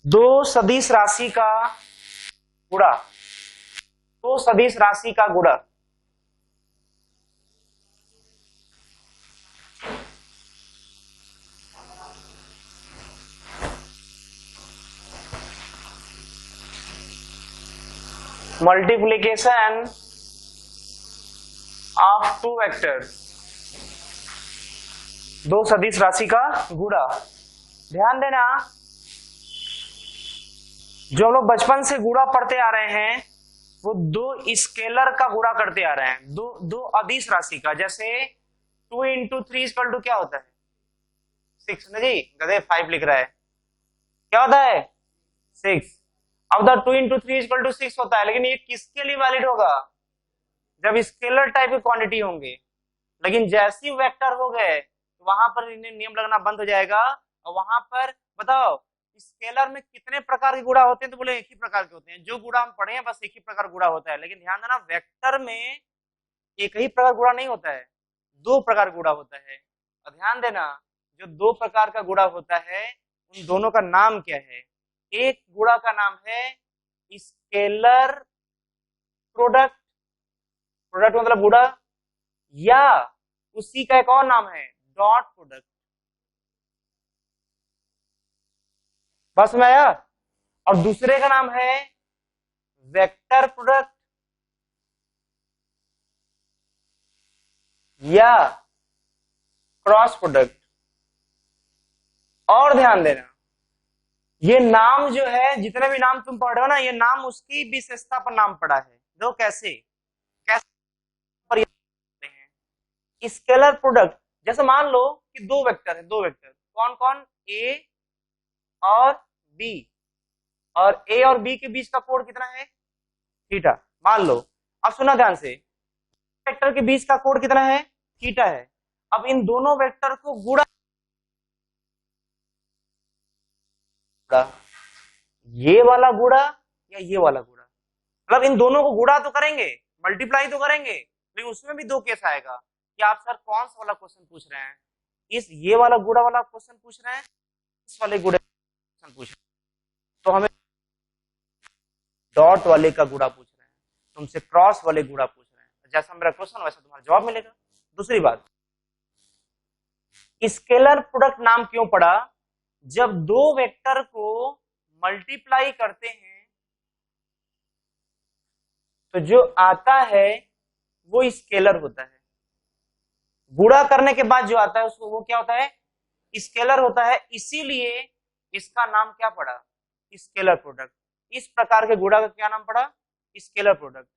दो सदिश राशि का गुणा, दो सदिश राशि का गुणा। मल्टीप्लीकेशन ऑफ टू वेक्टर्स, दो सदिश राशि का गुणा। ध्यान देना, जो हम लोग बचपन से गुणा पढ़ते आ रहे हैं वो दो स्केलर का गुणा करते आ रहे हैं, दो अदिश राशि का। जैसे 2 × 3 = क्या होता है? 6 ना जी, गधे 5 लिख रहा है, क्या होता है? 6। अब द 2 × 3 = 6 होता है, लेकिन ये किसके लिए वैलिड होगा? जब स्केलर टाइप की क्वांटिटी होंगे। लेकिन जैसे ही वेक्टर हो गए तो वहां पर नियम लगना बंद हो जाएगा। और वहां पर बताओ, स्केलर में कितने प्रकार के गुणा होते हैं? तो बोले एक ही प्रकार के होते हैं, जो गुणा हम पढ़े हैं बस एक ही प्रकार गुणा होता है। लेकिन ध्यान देना, वेक्टर में एक ही प्रकार गुणा नहीं होता है, 2 प्रकार गुणा होता है। और ध्यान देना, जो 2 प्रकार का गुणा होता है उन दोनों का नाम क्या है? एक गुणा का नाम है स्केलर प्रोडक्ट, प्रोडक्ट मतलब गुणा, या उसी का एक और नाम है डॉट प्रोडक्ट। बस में आया? और दूसरे का नाम है वेक्टर प्रोडक्ट या क्रॉस प्रोडक्ट। और ध्यान देना, ये नाम जो है, जितने भी नाम तुम पढ़ रहे हो ना, ये नाम उसकी विशेषता पर नाम पड़ा है। देखो कैसे कैसे पर हैं। स्केलर प्रोडक्ट, जैसे मान लो कि 2 वेक्टर है, 2 वेक्टर कौन कौन? ए और बी, और ए और बी के बीच का कोण कितना है? थीटा, मान लो। अब सुना ध्यान से, वेक्टर के बीच का कोण कितना है? थीटा है। अब इन दोनों वेक्टर को गुणा, ये वाला गुणा या ये वाला गुणा, मतलब इन दोनों को गुणा तो करेंगे, मल्टीप्लाई तो करेंगे, लेकिन उसमें भी 2 केस आएगा कि आप सर कौन सा वाला क्वेश्चन पूछ रहे हैं? इस ये वाला गुणा वाला क्वेश्चन पूछ रहे हैं, इस वाले गुणा क्वेश्चन पूछ रहे हैं। तो हमें डॉट वाले का गुणा पूछ रहे हैं, तुमसे क्रॉस वाले गुणा पूछ रहे हैं। जैसा मेरा क्वेश्चन वैसा तुम्हारा जवाब मिलेगा। दूसरी बात, स्केलर प्रोडक्ट नाम क्यों पड़ा? जब 2 वेक्टर को मल्टीप्लाई करते हैं तो जो आता है वो स्केलर होता है, गुणा करने के बाद जो आता है उसको वो क्या होता है? स्केलर होता है। इसीलिए इसका नाम क्या पड़ा? Scalar product. इस प्रकार के गुणा का क्या नाम पड़ा? Scalar product.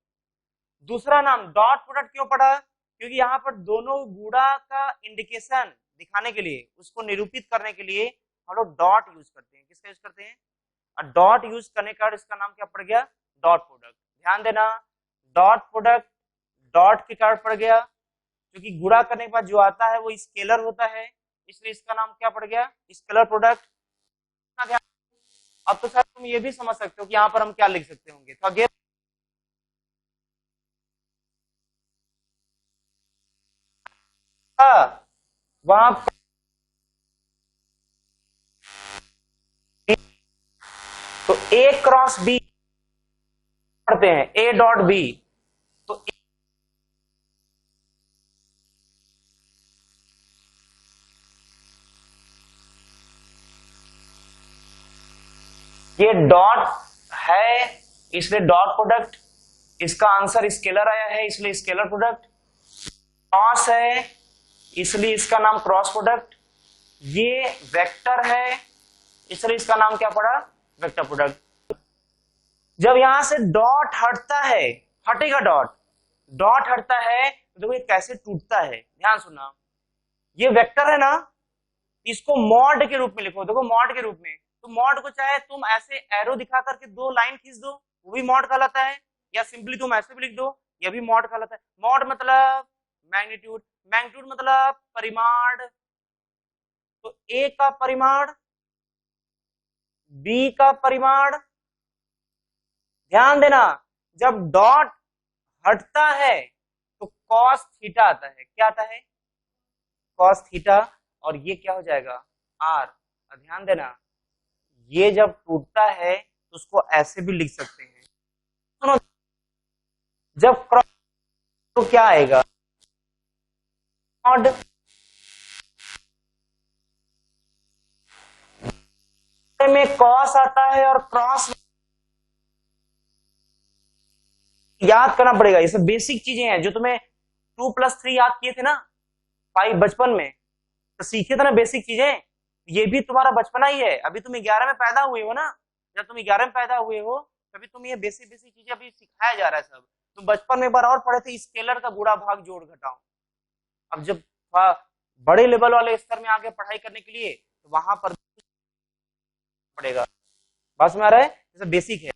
दूसरा नाम डॉट प्रोडक्ट क्यों पड़ा? क्योंकि यहां पर दोनों गुणा का इंडिकेशन दिखाने के लिए, उसको निरूपित करने के लिए हम लोग डॉट यूज करते हैं। किसका यूज करते हैं? और डॉट यूज करने का इसका नाम क्या पड़ गया? Dot product. ध्यान देना, डॉट प्रोडक्ट डॉट के कारण पड़ गया, क्योंकि गुणा करने के बाद जो आता है वो स्केलर होता है, इसलिए इसका नाम क्या पड़ गया? Scalar product. अब तो सर तुम ये भी समझ सकते हो कि यहाँ पर हम क्या लिख सकते होंगे, तो आगे वहां तो ए क्रॉस बी पढ़ते हैं, ए डॉट बी, तो ये डॉट है इसलिए डॉट प्रोडक्ट, इसका आंसर स्केलर आया है इसलिए स्केलर प्रोडक्ट, क्रॉस है इसलिए इसका नाम क्रॉस प्रोडक्ट, ये वेक्टर है इसलिए इसका नाम क्या पड़ा? Vector product. जब यहां से डॉट हटता है, हटेगा डॉट, डॉट हटता है तो देखो ये कैसे टूटता है, ध्यान सुनना। ये वेक्टर है ना, इसको मॉड के रूप में लिखो, देखो मॉड के रूप में, तो मॉड को चाहे तुम ऐसे एरो दिखा करके दो लाइन खींच दो, वो भी मॉड कहलाता है, या सिंपली तुम ऐसे भी लिख दो, ये भी मॉड कहलाता है। मॉड मतलब मैग्नीट्यूड, मैग्नीट्यूड मतलब परिमाण, तो ए का परिमाण, बी का परिमाण। ध्यान देना, जब डॉट हटता है तो कॉस थीटा आता है, क्या आता है? कॉस थीटा, और ये क्या हो जाएगा? आर। ध्यान देना, ये जब टूटता है तो उसको ऐसे भी लिख सकते हैं, सुनो, जब क्रॉस तो क्या आएगा? मॉड। में कॉस आता है और क्रॉस याद करना पड़ेगा, ये सब बेसिक चीजें हैं जो तुम्हें 2+3 याद किए थे ना 5 बचपन में, तो सीखे थे ना बेसिक चीजें, ये भी तुम्हारा बचपना ही है। अभी तुम 11 में पैदा हुए हो ना, जब तुम 11 में पैदा हुए हो तभी तुम ये बेसिक बेसिक चीजें अभी सिखाया जा रहा है सब। तुम बचपन में एक बार और पढ़े थे स्केलर का गुणा भाग जोड़ घटाओ। अब जब बड़े लेवल वाले स्तर में आगे पढ़ाई करने के लिए तो वहां पर पड़ेगा, बस में आ रहा है, जैसे बेसिक है।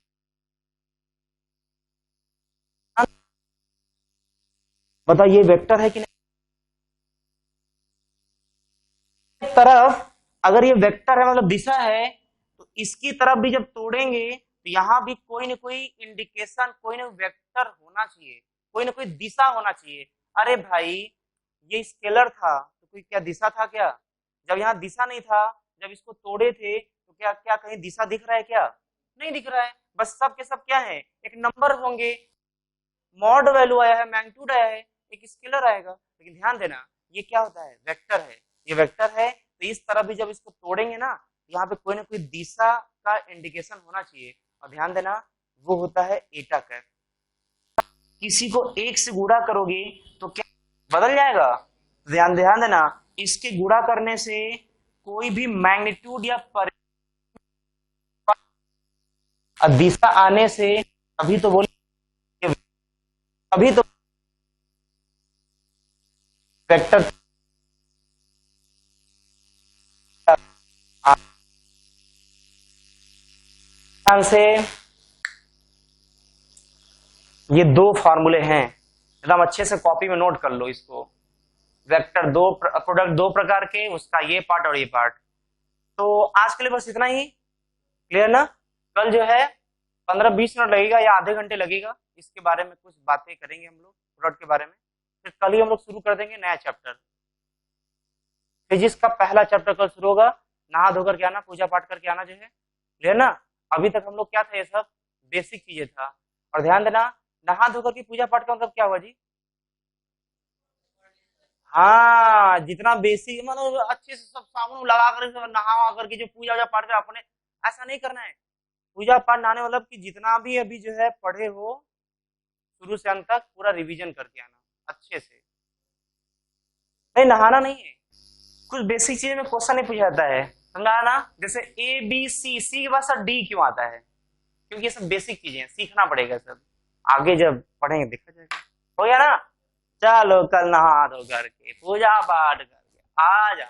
बताओ ये वेक्टर है कि नहीं? तरफ अगर ये वेक्टर है मतलब दिशा है, तो इसकी तरफ भी जब तोड़ेंगे तो यहां भी कोई ना कोई इंडिकेशन, कोई ना वेक्टर होना चाहिए, कोई ना कोई दिशा होना चाहिए। अरे भाई ये स्केलर था तो कोई क्या दिशा था क्या? जब यहाँ दिशा नहीं था, जब इसको तोड़े थे तो क्या क्या कहीं दिशा दिख रहा है क्या? नहीं दिख रहा है, बस सब के सब क्या है? एक नंबर होंगे, मॉड वैल्यू आया है, मैग्नीट्यूड आया है, एक स्केलर आएगा। लेकिन ध्यान देना ये क्या होता है? वेक्टर है, ये वेक्टर है, तो इस तरह भी जब इसको तोड़ेंगे ना, यहाँ पे कोई ना कोई दिशा का इंडिकेशन होना चाहिए, और ध्यान देना वो होता है एटा कैप। किसी को एक से गुणा करोगे तो क्या बदल जाएगा? ध्यान ध्यान देना, इसके गुणा करने से कोई भी मैग्नीट्यूड या दिशा आने से अभी तो बोलिए, अभी तो वेक्टर से ये दो फॉर्मूले हैं, एकदम अच्छे से कॉपी में नोट कर लो इसको। वेक्टर दो प्रोडक्ट दो प्रकार के, उसका ये पार्ट और ये पार्ट। तो आज के लिए बस इतना ही, क्लियर ना? कल जो है 15-20 मिनट लगेगा या आधे घंटे लगेगा, इसके बारे में कुछ बातें करेंगे हम लोग प्रोडक्ट के बारे में। फिर कल ही हम लोग शुरू कर देंगे नया चैप्टर, फिजिक्स का पहला चैप्टर कल शुरू होगा। नहा धोकर के आना, पूजा पाठ करके आना जो है, क्लियर ना? अभी तक हम लोग क्या था, ये सब बेसिक चीजें था। और ध्यान देना, नहा धोकर की पूजा पाठ का मतलब क्या हुआ जी? हाँ, जितना बेसिक मतलब अच्छे से सब साबुन लगा कर नहा करके जो पूजा वूजा पाठ कर अपने, ऐसा नहीं करना है। पूजा पाठ नहाने मतलब कि जितना भी अभी जो है पढ़े हो शुरू से अंत तक पूरा रिवीजन करके आना अच्छे से। नहीं नहाना नहीं है, कुछ बेसिक चीज में क्वेश्चन नहीं पूछा जाता है, समझा ना? जैसे ए बी सी, सी के बाद सर डी क्यों आता है? क्योंकि ये सब बेसिक चीजें हैं, सीखना पड़ेगा सब, आगे जब पढ़ेंगे देखा जाएगा। हो गया ना? चलो कल नहा धो करके पूजा पाठ करके आ जा।